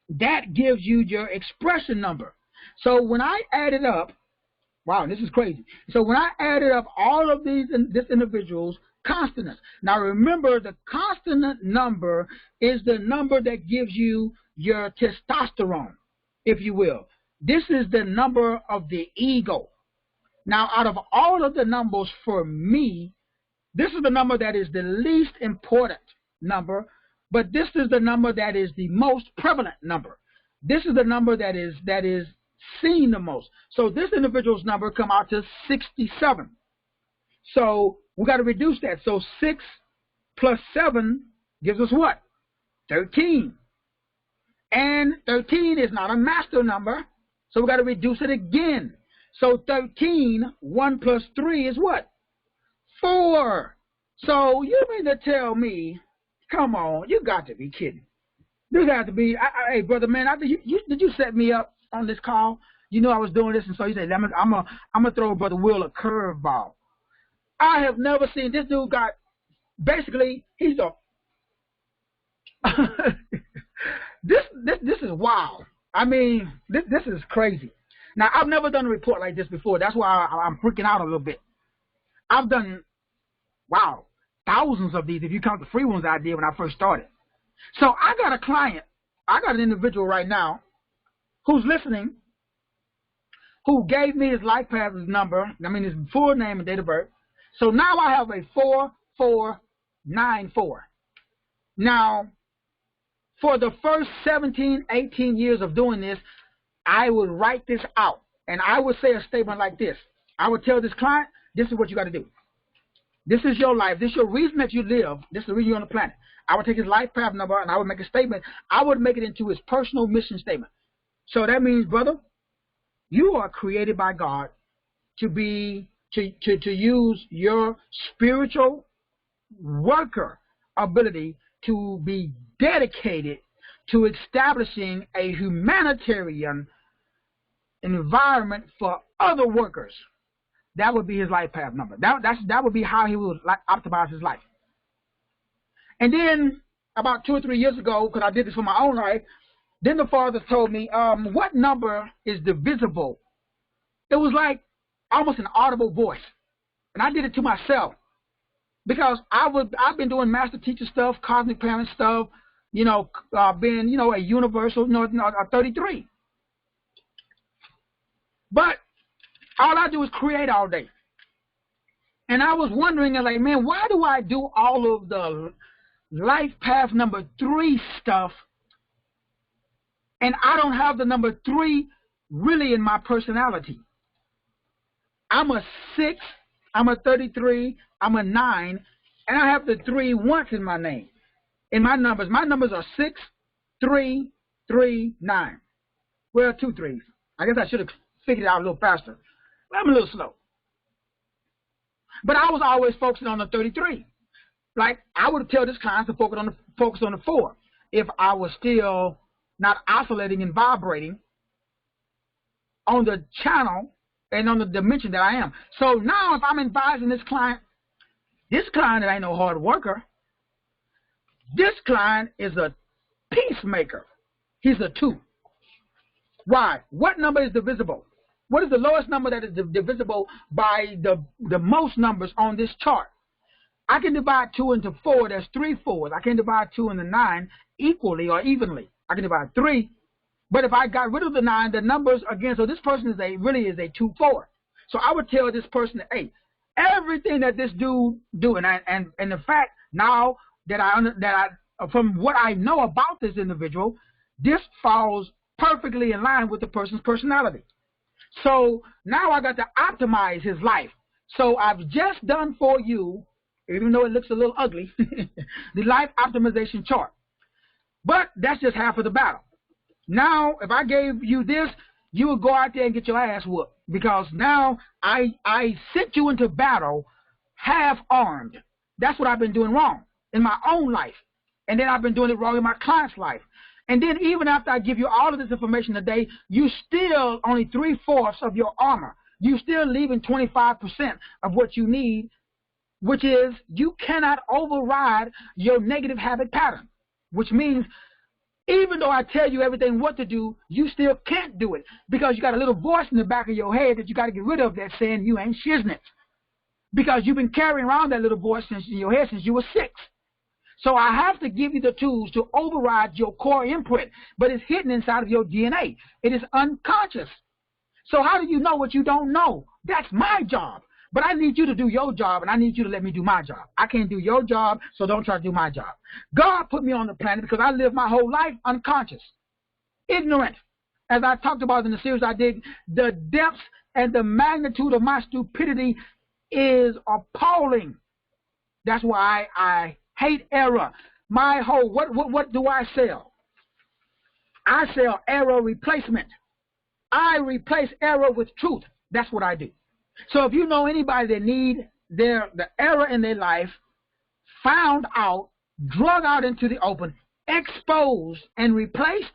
that gives you your expression number. So when I added up, wow, this is crazy. So when I added up all of this individual's consonants, now remember the consonant number is the number that gives you your testosterone, if you will. This is the number of the ego. Now, out of all of the numbers for me, this is the number that is the least important number, but this is the number that is the most prevalent number. This is the number that is seen the most. So this individual's number come out to 67. So we got to reduce that. So 6 plus 7 gives us what? 13. And 13 is not a master number, so we got to reduce it again. So 13, 1 plus 3 is what? 4. So you mean to tell me, come on, you got to be kidding. This has to be, hey, brother, man, did you set me up on this call? You know I was doing this, and so you said, I'm gonna throw Brother Will a curveball. I have never seen this dude got, basically, he's a, this is wild. I mean, this is crazy. Now, I've never done a report like this before. That's why I'm freaking out a little bit. I've done, wow, thousands of these if you count the free ones I did when I first started. So I got a client, I got an individual right now who's listening, who gave me his life path number, his full name and date of birth. So now I have a 4494. Now, for the first 17, 18 years of doing this, I would write this out, and I would say a statement like this. I would tell this client, this is what you got to do. This is your life. This is your reason that you live. This is the reason you're on the planet. I would take his life path number, and I would make a statement. I would make it into his personal mission statement. So that means, brother, You are created by God to use your spiritual worker ability to be dedicated to establishing a humanitarian environment for other workers. That would be his life path number. That would be how he would optimize his life. And then about 2 or 3 years ago, because I did this for my own life, then the Father told me, what number is divisible? It was like almost an audible voice. And I did it to myself. Because I've been doing master teacher stuff, cosmic parent stuff, being, a universal, a 33. But all I do is create all day. And I was wondering, like, man, why do I do all of the life path number 3 stuff, and I don't have the number 3 really in my personality? I'm a 6, I'm a 33, I'm a 9, and I have the 3 once in my name. In my numbers are 6, 3, 3, 9. Well, 2 3s. I guess I should have figured it out a little faster. I'm a little slow. But I was always focusing on the 33. Like, I would tell this client to focus on the 4 if I was still not oscillating and vibrating on the channel and on the dimension that I am. So now if I'm advising this client that ain't no hard worker, this client is a peacemaker. He's a 2. Why? What number is divisible? What is the lowest number that is divisible by the most numbers on this chart? I can divide 2 into 4. There's 3 4s. I can divide 2 into 9 equally or evenly. I can divide 3. But if I got rid of the 9, the numbers again, so this person really is a 2 4. So I would tell this person, hey, everything that this dude do, and the fact now that I from what I know about this individual, this falls perfectly in line with the person's personality. So now I got to optimize his life. So I've just done for you, even though it looks a little ugly, the life optimization chart. But that's just half of the battle. Now, if I gave you this, you would go out there and get your ass whooped, because now I sent you into battle half-armed. That's what I've been doing wrong in my own life. And then I've been doing it wrong in my client's life. And then even after I give you all of this information today, you still only 3/4 of your armor. You still leaving 25% of what you need, which is you cannot override your negative habit pattern, which means even though I tell you everything what to do, you still can't do it, because you got a little voice in the back of your head that you got to get rid of that's saying you ain't shiznit, because you've been carrying around that little voice in your head since you were 6. So I have to give you the tools to override your core input, but it's hidden inside of your DNA. It is unconscious. So how do you know what you don't know? That's my job. But I need you to do your job, and I need you to let me do my job. I can't do your job, so don't try to do my job. God put me on the planet because I lived my whole life unconscious, ignorant. As I talked about in the series I did, the depths and the magnitude of my stupidity is appalling. That's why I hate error. My whole, what do I sell? I sell error replacement. I replace error with truth. That's what I do. So if you know anybody that need the error in their life found out, drug out into the open, exposed, and replaced,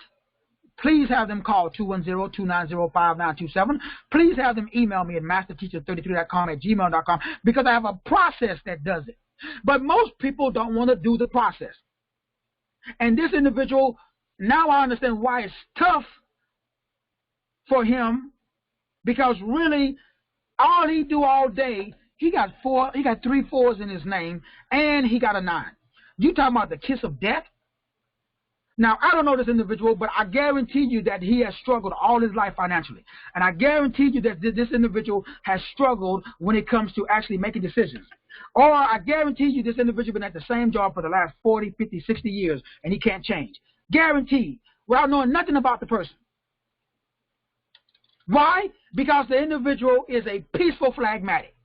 please have them call 210-290-5927. Please have them email me at masterteacher33.com@gmail.com, because I have a process that does it. But most people don't want to do the process. And this individual, now I understand why it's tough for him, because really all he do all day, he got 3 4s in his name, and he got a 9. You talking about the kiss of death? Now, I don't know this individual, but I guarantee you that he has struggled all his life financially. And I guarantee you that this individual has struggled when it comes to actually making decisions. Or I guarantee you this individual has been at the same job for the last 40, 50, 60 years, and he can't change. Guaranteed, without knowing nothing about the person. Why? Because the individual is a peaceful phlegmatic.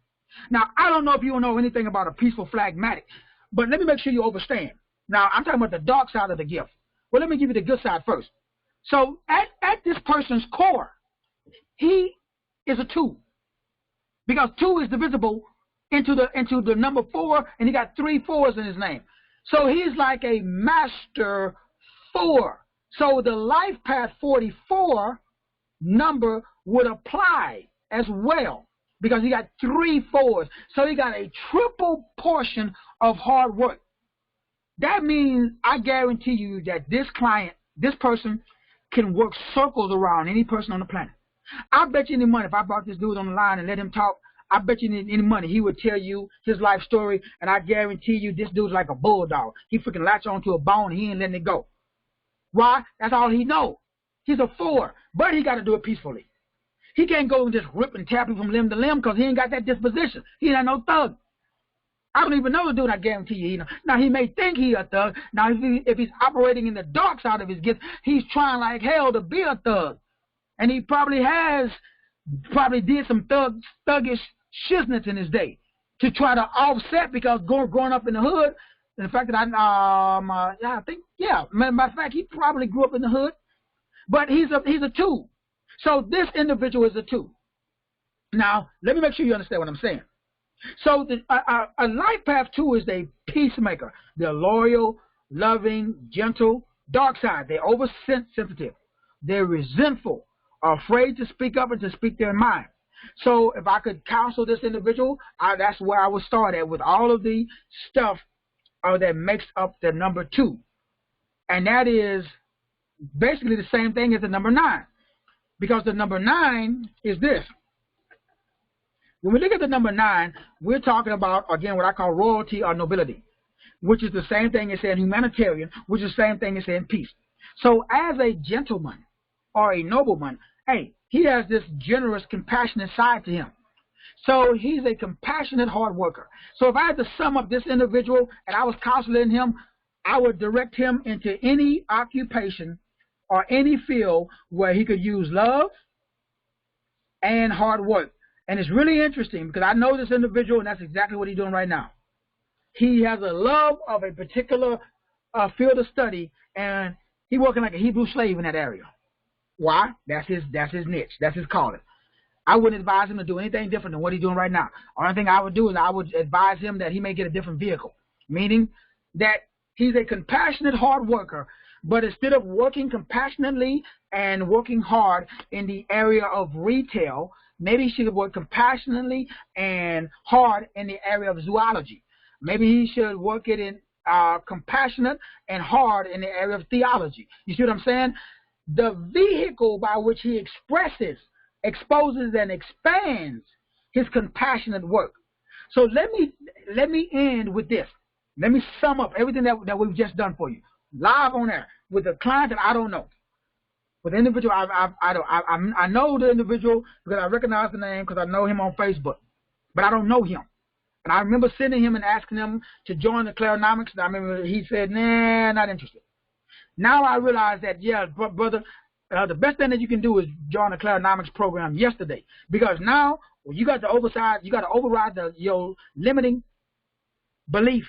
Now, I don't know if you know anything about a peaceful phlegmatic, but let me make sure you understand. Now, I'm talking about the dark side of the gift. Well, let me give you the good side first. So at this person's core, he is a 2. Because 2 is divisible into the number 4, and he got 3 4s in his name. So he's like a master 4. So the life path 44 number would apply as well, because he got 3 4s. So he got a triple portion of hard work. That means I guarantee you that this client, this person, can work circles around any person on the planet. I bet you any money, if I brought this dude on the line and let him talk, I bet you any money he would tell you his life story, and I guarantee you this dude's like a bulldog. He freaking latch onto a bone and he ain't letting it go. Why? That's all he knows. He's a 4, but he got to do it peacefully. He can't go and just rip and tap you from limb to limb because he ain't got that disposition. He ain't no thug. I don't even know the dude, I guarantee you. Now, he may think he a thug. Now, if he's operating in the dark side of his gift, he's trying like hell to be a thug. And he probably did some thuggish shiznits in his day to try to offset, because growing up in the hood, and the fact that matter of fact, he probably grew up in the hood, but he's a 2. So this individual is a 2. Now, let me make sure you understand what I'm saying. So a life path 2 is a peacemaker. They're loyal, loving, gentle, dark side. They're oversensitive. They're resentful, are afraid to speak up and to speak their mind. So if I could counsel this individual, that's where I would start at, with all of the stuff that makes up the number 2. And that is basically the same thing as the number 9. Because the number 9 is this. When we look at the number 9, we're talking about, again, what I call royalty or nobility, which is the same thing as saying humanitarian, which is the same thing as saying peace. So as a gentleman or a nobleman, hey, he has this generous, compassionate side to him. So he's a compassionate hard worker. So if I had to sum up this individual and I was counseling him, I would direct him into any occupation or any field where he could use love and hard work. And it's really interesting because I know this individual, and that's exactly what he's doing right now. He has a love of a particular field of study, and he's working like a Hebrew slave in that area. Why? That's his niche. That's his calling. I wouldn't advise him to do anything different than what he's doing right now. Only thing I would do is I would advise him that he may get a different vehicle, meaning that he's a compassionate hard worker, but instead of working compassionately and working hard in the area of retail, maybe he should work compassionately and hard in the area of zoology. Maybe he should work it in compassionate and hard in the area of theology. You see what I'm saying? The vehicle by which he exposes and expands his compassionate work. So let me end with this. Let me sum up everything that we've just done for you, live on air, with a client that I don't know. With the individual, I know the individual because I recognize the name because I know him on Facebook, but I don't know him. And I remember sending him and asking him to join the Kleronomics, and I remember he said, nah, not interested. Now I realize that, yeah, brother, the best thing that you can do is join the Kleronomics program yesterday, because now you got to override your limiting belief.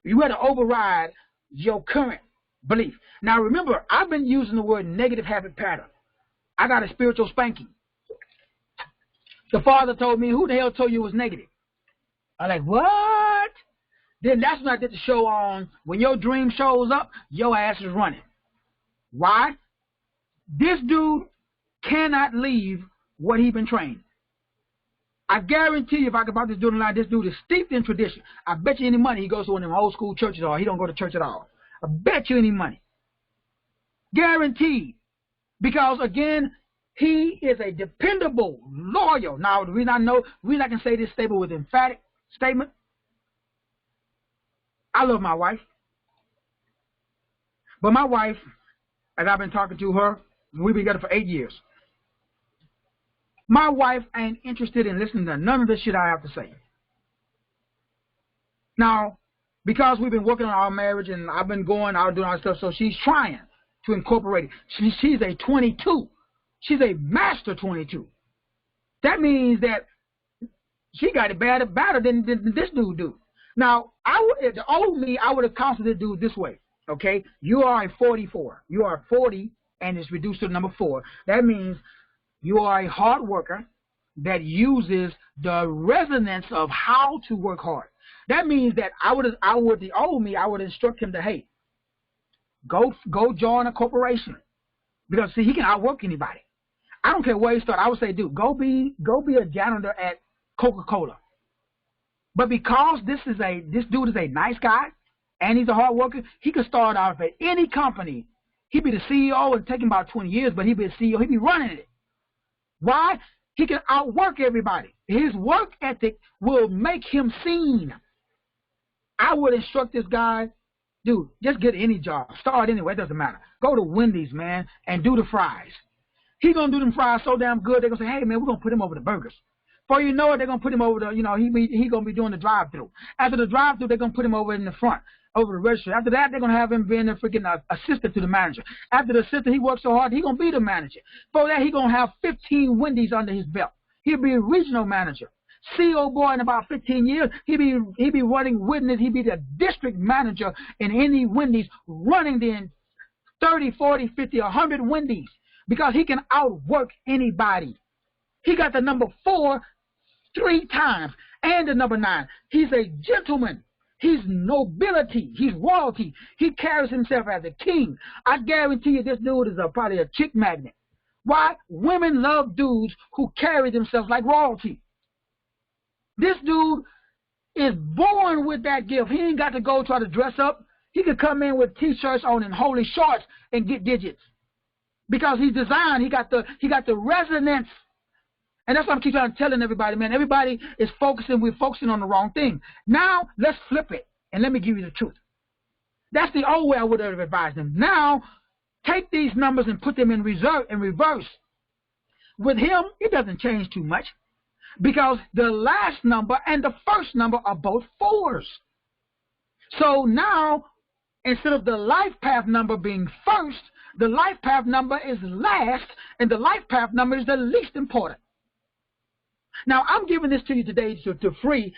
You got to override your current belief. Now remember, I've been using the word negative habit pattern. I got a spiritual spanking. The father told me, who the hell told you it was negative? I'm like, what? Then that's when I did the show on, when your dream shows up, your ass is running. Why? This dude cannot leave what he's been trained. I guarantee you, if I could buy this dude in line, this dude is steeped in tradition. I bet you any money he goes to one of them old school churches, or he don't go to church at all. I bet you any money. Guaranteed. Because, again, he is a dependable, loyal. Now, the reason I can say this statement with emphatic statement, I love my wife. But my wife, as I've been talking to her, we've been together for 8 years. My wife ain't interested in listening to none of the shit I have to say. Now, because we've been working on our marriage and I've been going out doing all stuff, so she's trying to incorporate it. She's a 22. She's a master 22. That means that she got it better than this dude do. Now, the old me, I would have counseled this dude this way. Okay, you are a 44. You are 40, and it's reduced to the number 4. That means You are a hard worker that uses the resonance of how to work hard. That means that the old me, I would instruct him to, hey, go join a corporation. Because see, he can outwork anybody. I don't care where he started. I would say, dude, go be a janitor at Coca-Cola. But because this dude is a nice guy and he's a hard worker, he could start off at any company. He'd be the CEO. It'd take him about 20 years, but he'd be the CEO. He'd be running it. Why? He can outwork everybody. His work ethic will make him seen. I would instruct this guy, dude, just get any job. Start anywhere. It doesn't matter. Go to Wendy's, man, and do the fries. He's going to do them fries so damn good, they're going to say, hey, man, we're going to put him over the burgers. Before you know it, they're going to put him over the, he's going to be doing the drive-through. After the drive-through, they're going to put him over in the front, over the register. After that, they're going to have him being a freaking assistant to the manager. After the assistant, he works so hard, he's going to be the manager. Before that, he's going to have 15 Wendy's under his belt. He'll be a regional manager. CEO boy in about 15 years, he'll be running Wendy's. He'll be the district manager in any Wendy's, running the 30, 40, 50, 100 Wendy's, because he can outwork anybody. He got the number 4 3 times and the number 9. He's a gentleman. He's nobility. He's royalty. He carries himself as a king. I guarantee you this dude is probably a chick magnet. Why? Women love dudes who carry themselves like royalty. This dude is born with that gift. He ain't got to go try to dress up. He could come in with T-shirts on and holy shorts and get digits. Because he's designed, he got the resonance. And that's what I keep trying to tell everybody, man. Everybody is we're focusing on the wrong thing. Now, let's flip it, and let me give you the truth. That's the old way I would have advised them. Now, take these numbers and put them in reverse. With him, it doesn't change too much, because the last number and the first number are both 4s. So now, instead of the life path number being first, the life path number is last, and the life path number is the least important. Now, I'm giving this to you today to free,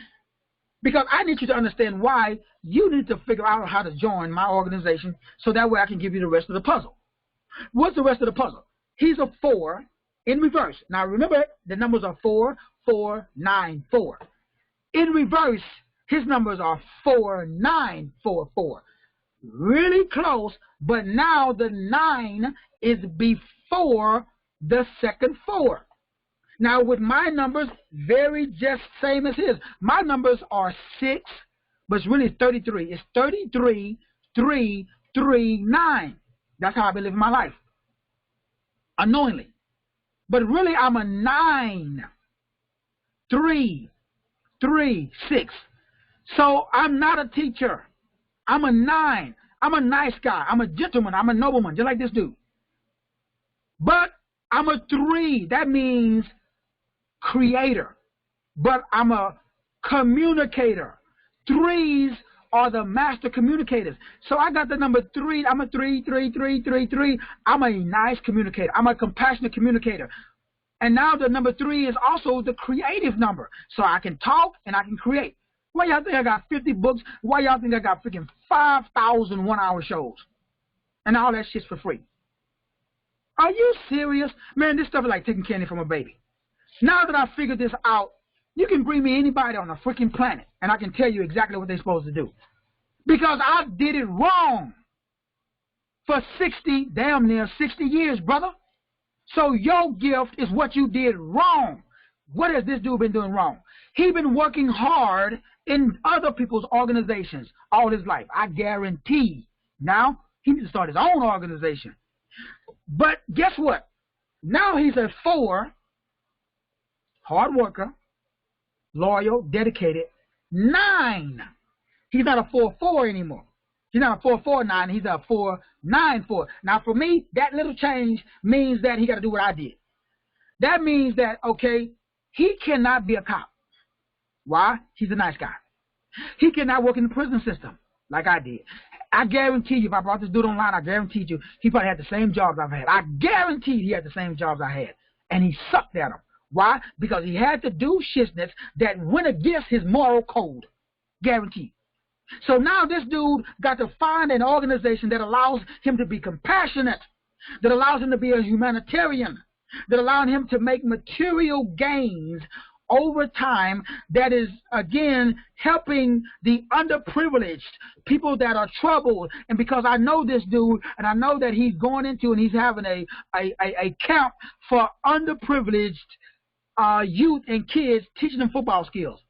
because I need you to understand why you need to figure out how to join my organization, so that way I can give you the rest of the puzzle. What's the rest of the puzzle? He's a 4 in reverse. Now, remember, the numbers are 4, 4, 9, 4. In reverse, his numbers are 4, 9, 4, 4. Really close, but now the 9 is before the second 4. Now, with my numbers, very just same as his. My numbers are 6, but it's really 33. It's 33, 3, 3, 9. That's how I've been living my life, unknowingly. But really, I'm a 9, 3, 3, 6. So I'm not a teacher. I'm a 9. I'm a nice guy. I'm a gentleman. I'm a nobleman, just like this dude. But I'm a 3. That means creator. But I'm a communicator. 3s are the master communicators. So I got the number 3. I'm a 3, 3, 3, 3, 3. I'm a nice communicator. I'm a compassionate communicator. And now the number 3 is also the creative number. So I can talk and I can create. Why y'all think I got 50 books? Why y'all think I got freaking 5,000 one-hour shows? And all that shit's for free. Are you serious? Man, this stuff is like taking candy from a baby. Now that I figured this out, you can bring me anybody on the freaking planet, and I can tell you exactly what they're supposed to do. Because I did it wrong for damn near 60 years, brother. So your gift is what you did wrong. What has this dude been doing wrong? He been working hard in other people's organizations all his life. I guarantee. Now, he needs to start his own organization. But guess what? Now he's a 4, hard worker, loyal, dedicated, 9. He's not a 4-4 anymore. He's not a 4-4-9. He's a 4-9-4. Now, for me, that little change means that he got to do what I did. That means that, okay, he cannot be a cop. Why? He's a nice guy. He cannot work in the prison system like I did. I guarantee you, if I brought this dude online, I guarantee you, he probably had the same jobs I've had. I guarantee he had the same jobs I had. And he sucked at them. Why? Because he had to do shitness that went against his moral code. Guaranteed. So now this dude got to find an organization that allows him to be compassionate, that allows him to be a humanitarian, that allow him to make material gains over time, that is, again, helping the underprivileged, people that are troubled. And because I know this dude, and I know that he's going into and he's having a camp for underprivileged youth and kids, teaching them football skills.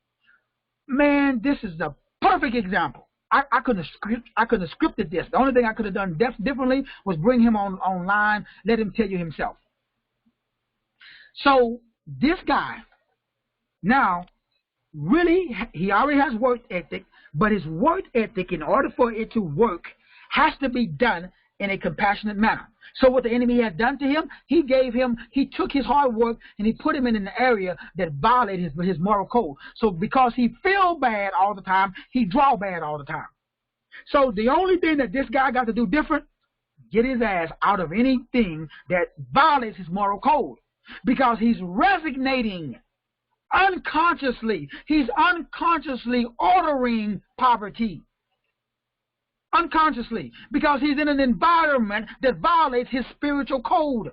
Man, this is the perfect example. I couldn't have scripted this. The only thing I could have done differently was bring him online, let him tell you himself. So this guy, now, really, he already has work ethic, but his work ethic, in order for it to work, has to be done in a compassionate manner. So what the enemy has done to him, he took his hard work and he put him in an area that violated his moral code. So because he feel bad all the time, he draw bad all the time. So the only thing that this guy got to do different, get his ass out of anything that violates his moral code, because he's resignating unconsciously. He's unconsciously ordering poverty. Unconsciously. Because he's in an environment that violates his spiritual code.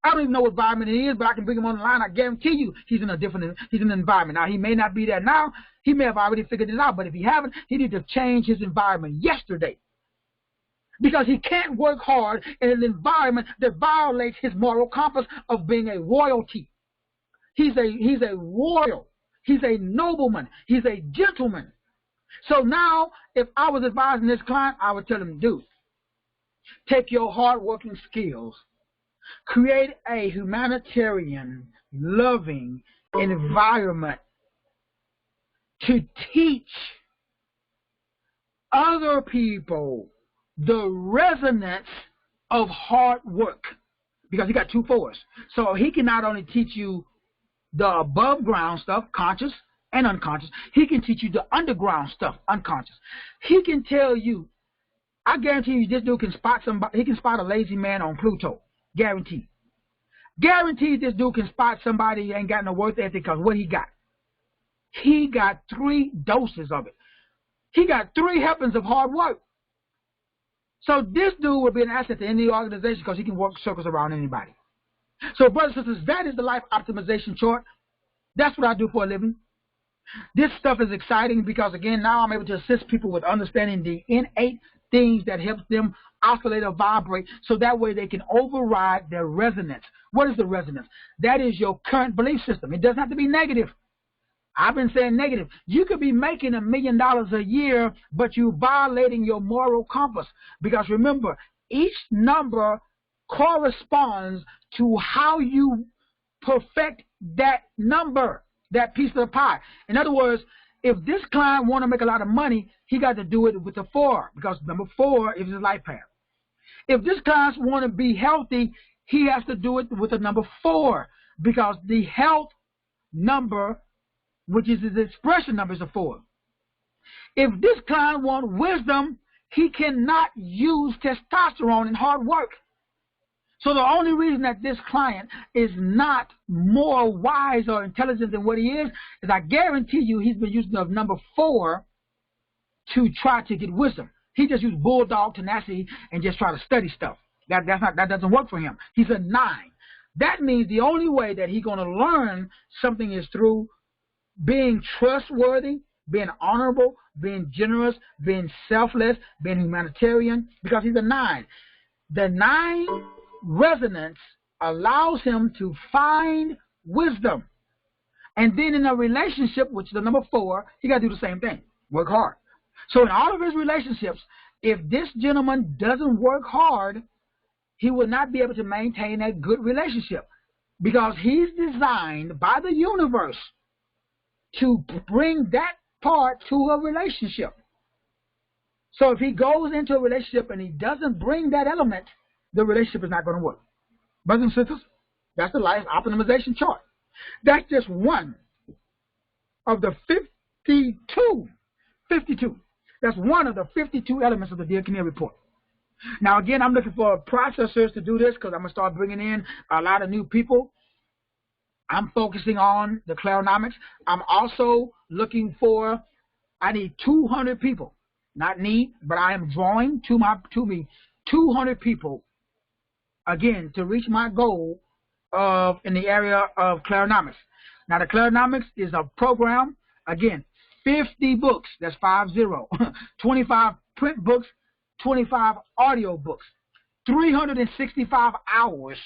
I don't even know what environment it is, but I can bring him on the line. I guarantee you he's in an environment. Now, he may not be there now. He may have already figured it out. But if he haven't, he needs to change his environment yesterday. Because he can't work hard in an environment that violates his moral compass of being a royalty. He's a royal. He's a nobleman. He's a gentleman. So now, if I was advising this client, I would tell him, dude, take your hard-working skills, create a humanitarian, loving environment to teach other people the resonance of hard work. Because he got 2 fours. So he can not only teach you the above ground stuff, conscious and unconscious. He can teach you the underground stuff, unconscious. He can tell you, I guarantee you this dude can spot somebody. He can spot a lazy man on Pluto. Guaranteed. Guaranteed this dude can spot somebody who ain't got no work ethic, because what he got? He got 3 doses of it. He got 3 helpings of hard work. So this dude would be an asset to any organization because he can work circles around anybody. So, brothers and sisters, that is the life optimization chart. That's what I do for a living. This stuff is exciting because, again, now I'm able to assist people with understanding the innate things that helps them oscillate or vibrate, so that way they can override their resonance. What is the resonance? That is your current belief system. It doesn't have to be negative. I've been saying negative. You could be making $1 million a year, but you're violating your moral compass. Because remember, each number corresponds to how you perfect that number, that piece of the pie. In other words, if this client want to make a lot of money, he got to do it with a 4, because number 4 is his life path. If this client want to be healthy, he has to do it with a number 4, because the health number, which is his expression number, is a 4. If this client want wisdom, he cannot use testosterone and hard work. So the only reason that this client is not more wise or intelligent than what he is I guarantee you he's been using the number 4 to try to get wisdom. He just used bulldog tenacity and just try to study stuff. That doesn't work for him. He's a 9. That means the only way that he's going to learn something is through being trustworthy, being honorable, being generous, being selfless, being humanitarian, because he's a 9. The 9 resonance allows him to find wisdom. And then in a relationship, which is the number 4, he got to do the same thing. Work hard. So in all of his relationships, if this gentleman doesn't work hard, he will not be able to maintain a good relationship, because he's designed by the universe to bring that part to a relationship. So if he goes into a relationship and he doesn't bring that element, the relationship is not going to work. Brothers and sisters, that's the life optimization chart. That's just one of the 52. That's one of the 52 elements of the Dear Canary report. Now, again, I'm looking for processors to do this because I'm going to start bringing in a lot of new people. I'm focusing on the Kleronomics. I'm also looking for, I need 200 people. Not need, but I am drawing to me 200 people, again, to reach my goal in the area of Kleronomics. Now, the Kleronomics is a program, again, 50 books, that's 50, 25 print books, 25 audio books, 365 hours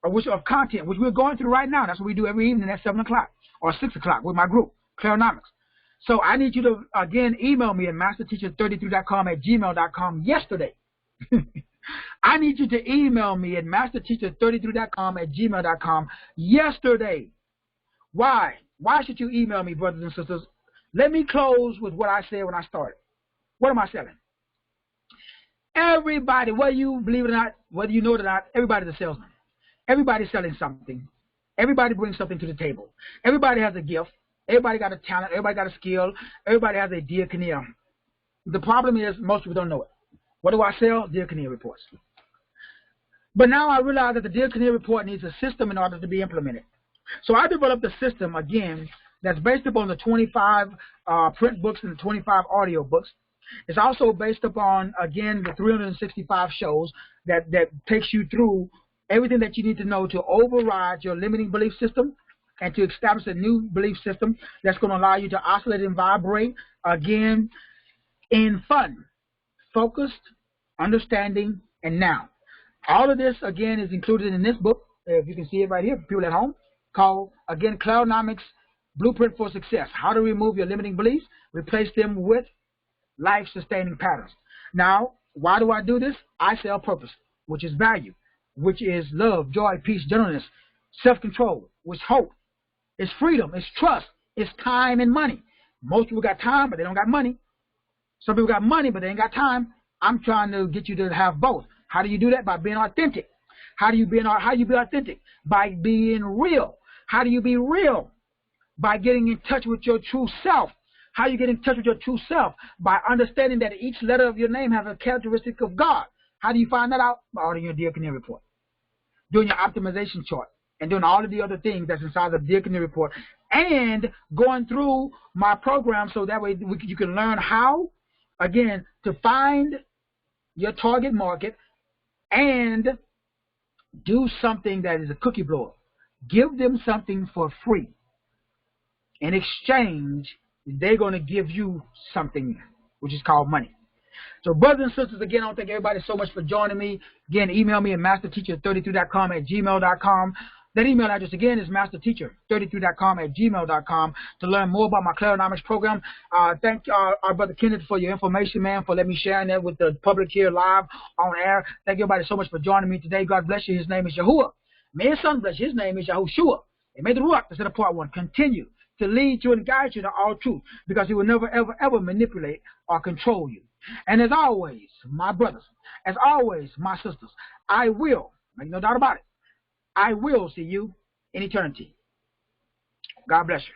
of content, which we're going through right now. That's what we do every evening at 7 o'clock or 6 o'clock with my group, Kleronomics. So I need you to, again, email me at masterteacher33.com@gmail.com yesterday. I need you to email me at masterteacher33.com@gmail.com yesterday. Why? Why should you email me, brothers and sisters? Let me close with what I said when I started. What am I selling? Everybody, whether you believe it or not, whether you know it or not, everybody's a salesman. Everybody's selling something. Everybody brings something to the table. Everybody has a gift. Everybody got a talent. Everybody got a skill. Everybody has a diaconia. The problem is most people don't know it. What do I sell? Diaconia reports. But now I realize that the diaconia report needs a system in order to be implemented. So I developed a system, again, that's based upon the 25 print books and the 25 audio books. It's also based upon, again, the 365 shows that takes you through everything that you need to know to override your limiting belief system and to establish a new belief system that's going to allow you to oscillate and vibrate, again, in fun, focused, understanding, and now. All of this, again, is included in this book, if you can see it right here, for people at home, called, again, Kleronomics Blueprint for Success. How to remove your limiting beliefs, replace them with life-sustaining patterns. Now, why do I do this? I sell purpose, which is value, which is love, joy, peace, gentleness, self-control, which is hope. It's freedom, it's trust, it's time and money. Most people got time, but they don't got money. Some people got money, but they ain't got time. I'm trying to get you to have both. How do you do that? By being authentic. How do you be authentic? By being real. How do you be real? By getting in touch with your true self. How you get in touch with your true self? By understanding that each letter of your name has a characteristic of God. How do you find that out? By ordering your diaconia report, doing your optimization chart, and doing all of the other things that's inside the diaconia report, and going through my program so that way you can learn how, again, to find your target market and do something that is a cookie blower. Give them something for free. In exchange, they're going to give you something, which is called money. So, brothers and sisters, again, I want to thank everybody so much for joining me. Again, email me at masterteacher33.com@gmail.com. That email address, again, is masterteacher33.com@gmail.com to learn more about my Kleronomics program. Thank our brother Kenneth for your information, man, for letting me share that with the public here live on air. Thank everybody so much for joining me today. God bless you. His name is Yahuwah. May his son bless you. His name is Yahushua. And may the Ruach, that's in part one, continue to lead you and guide you to all truth, because he will never, ever, ever manipulate or control you. And as always, my brothers, as always, my sisters, I will, make no doubt about it, I will see you in eternity. God bless you.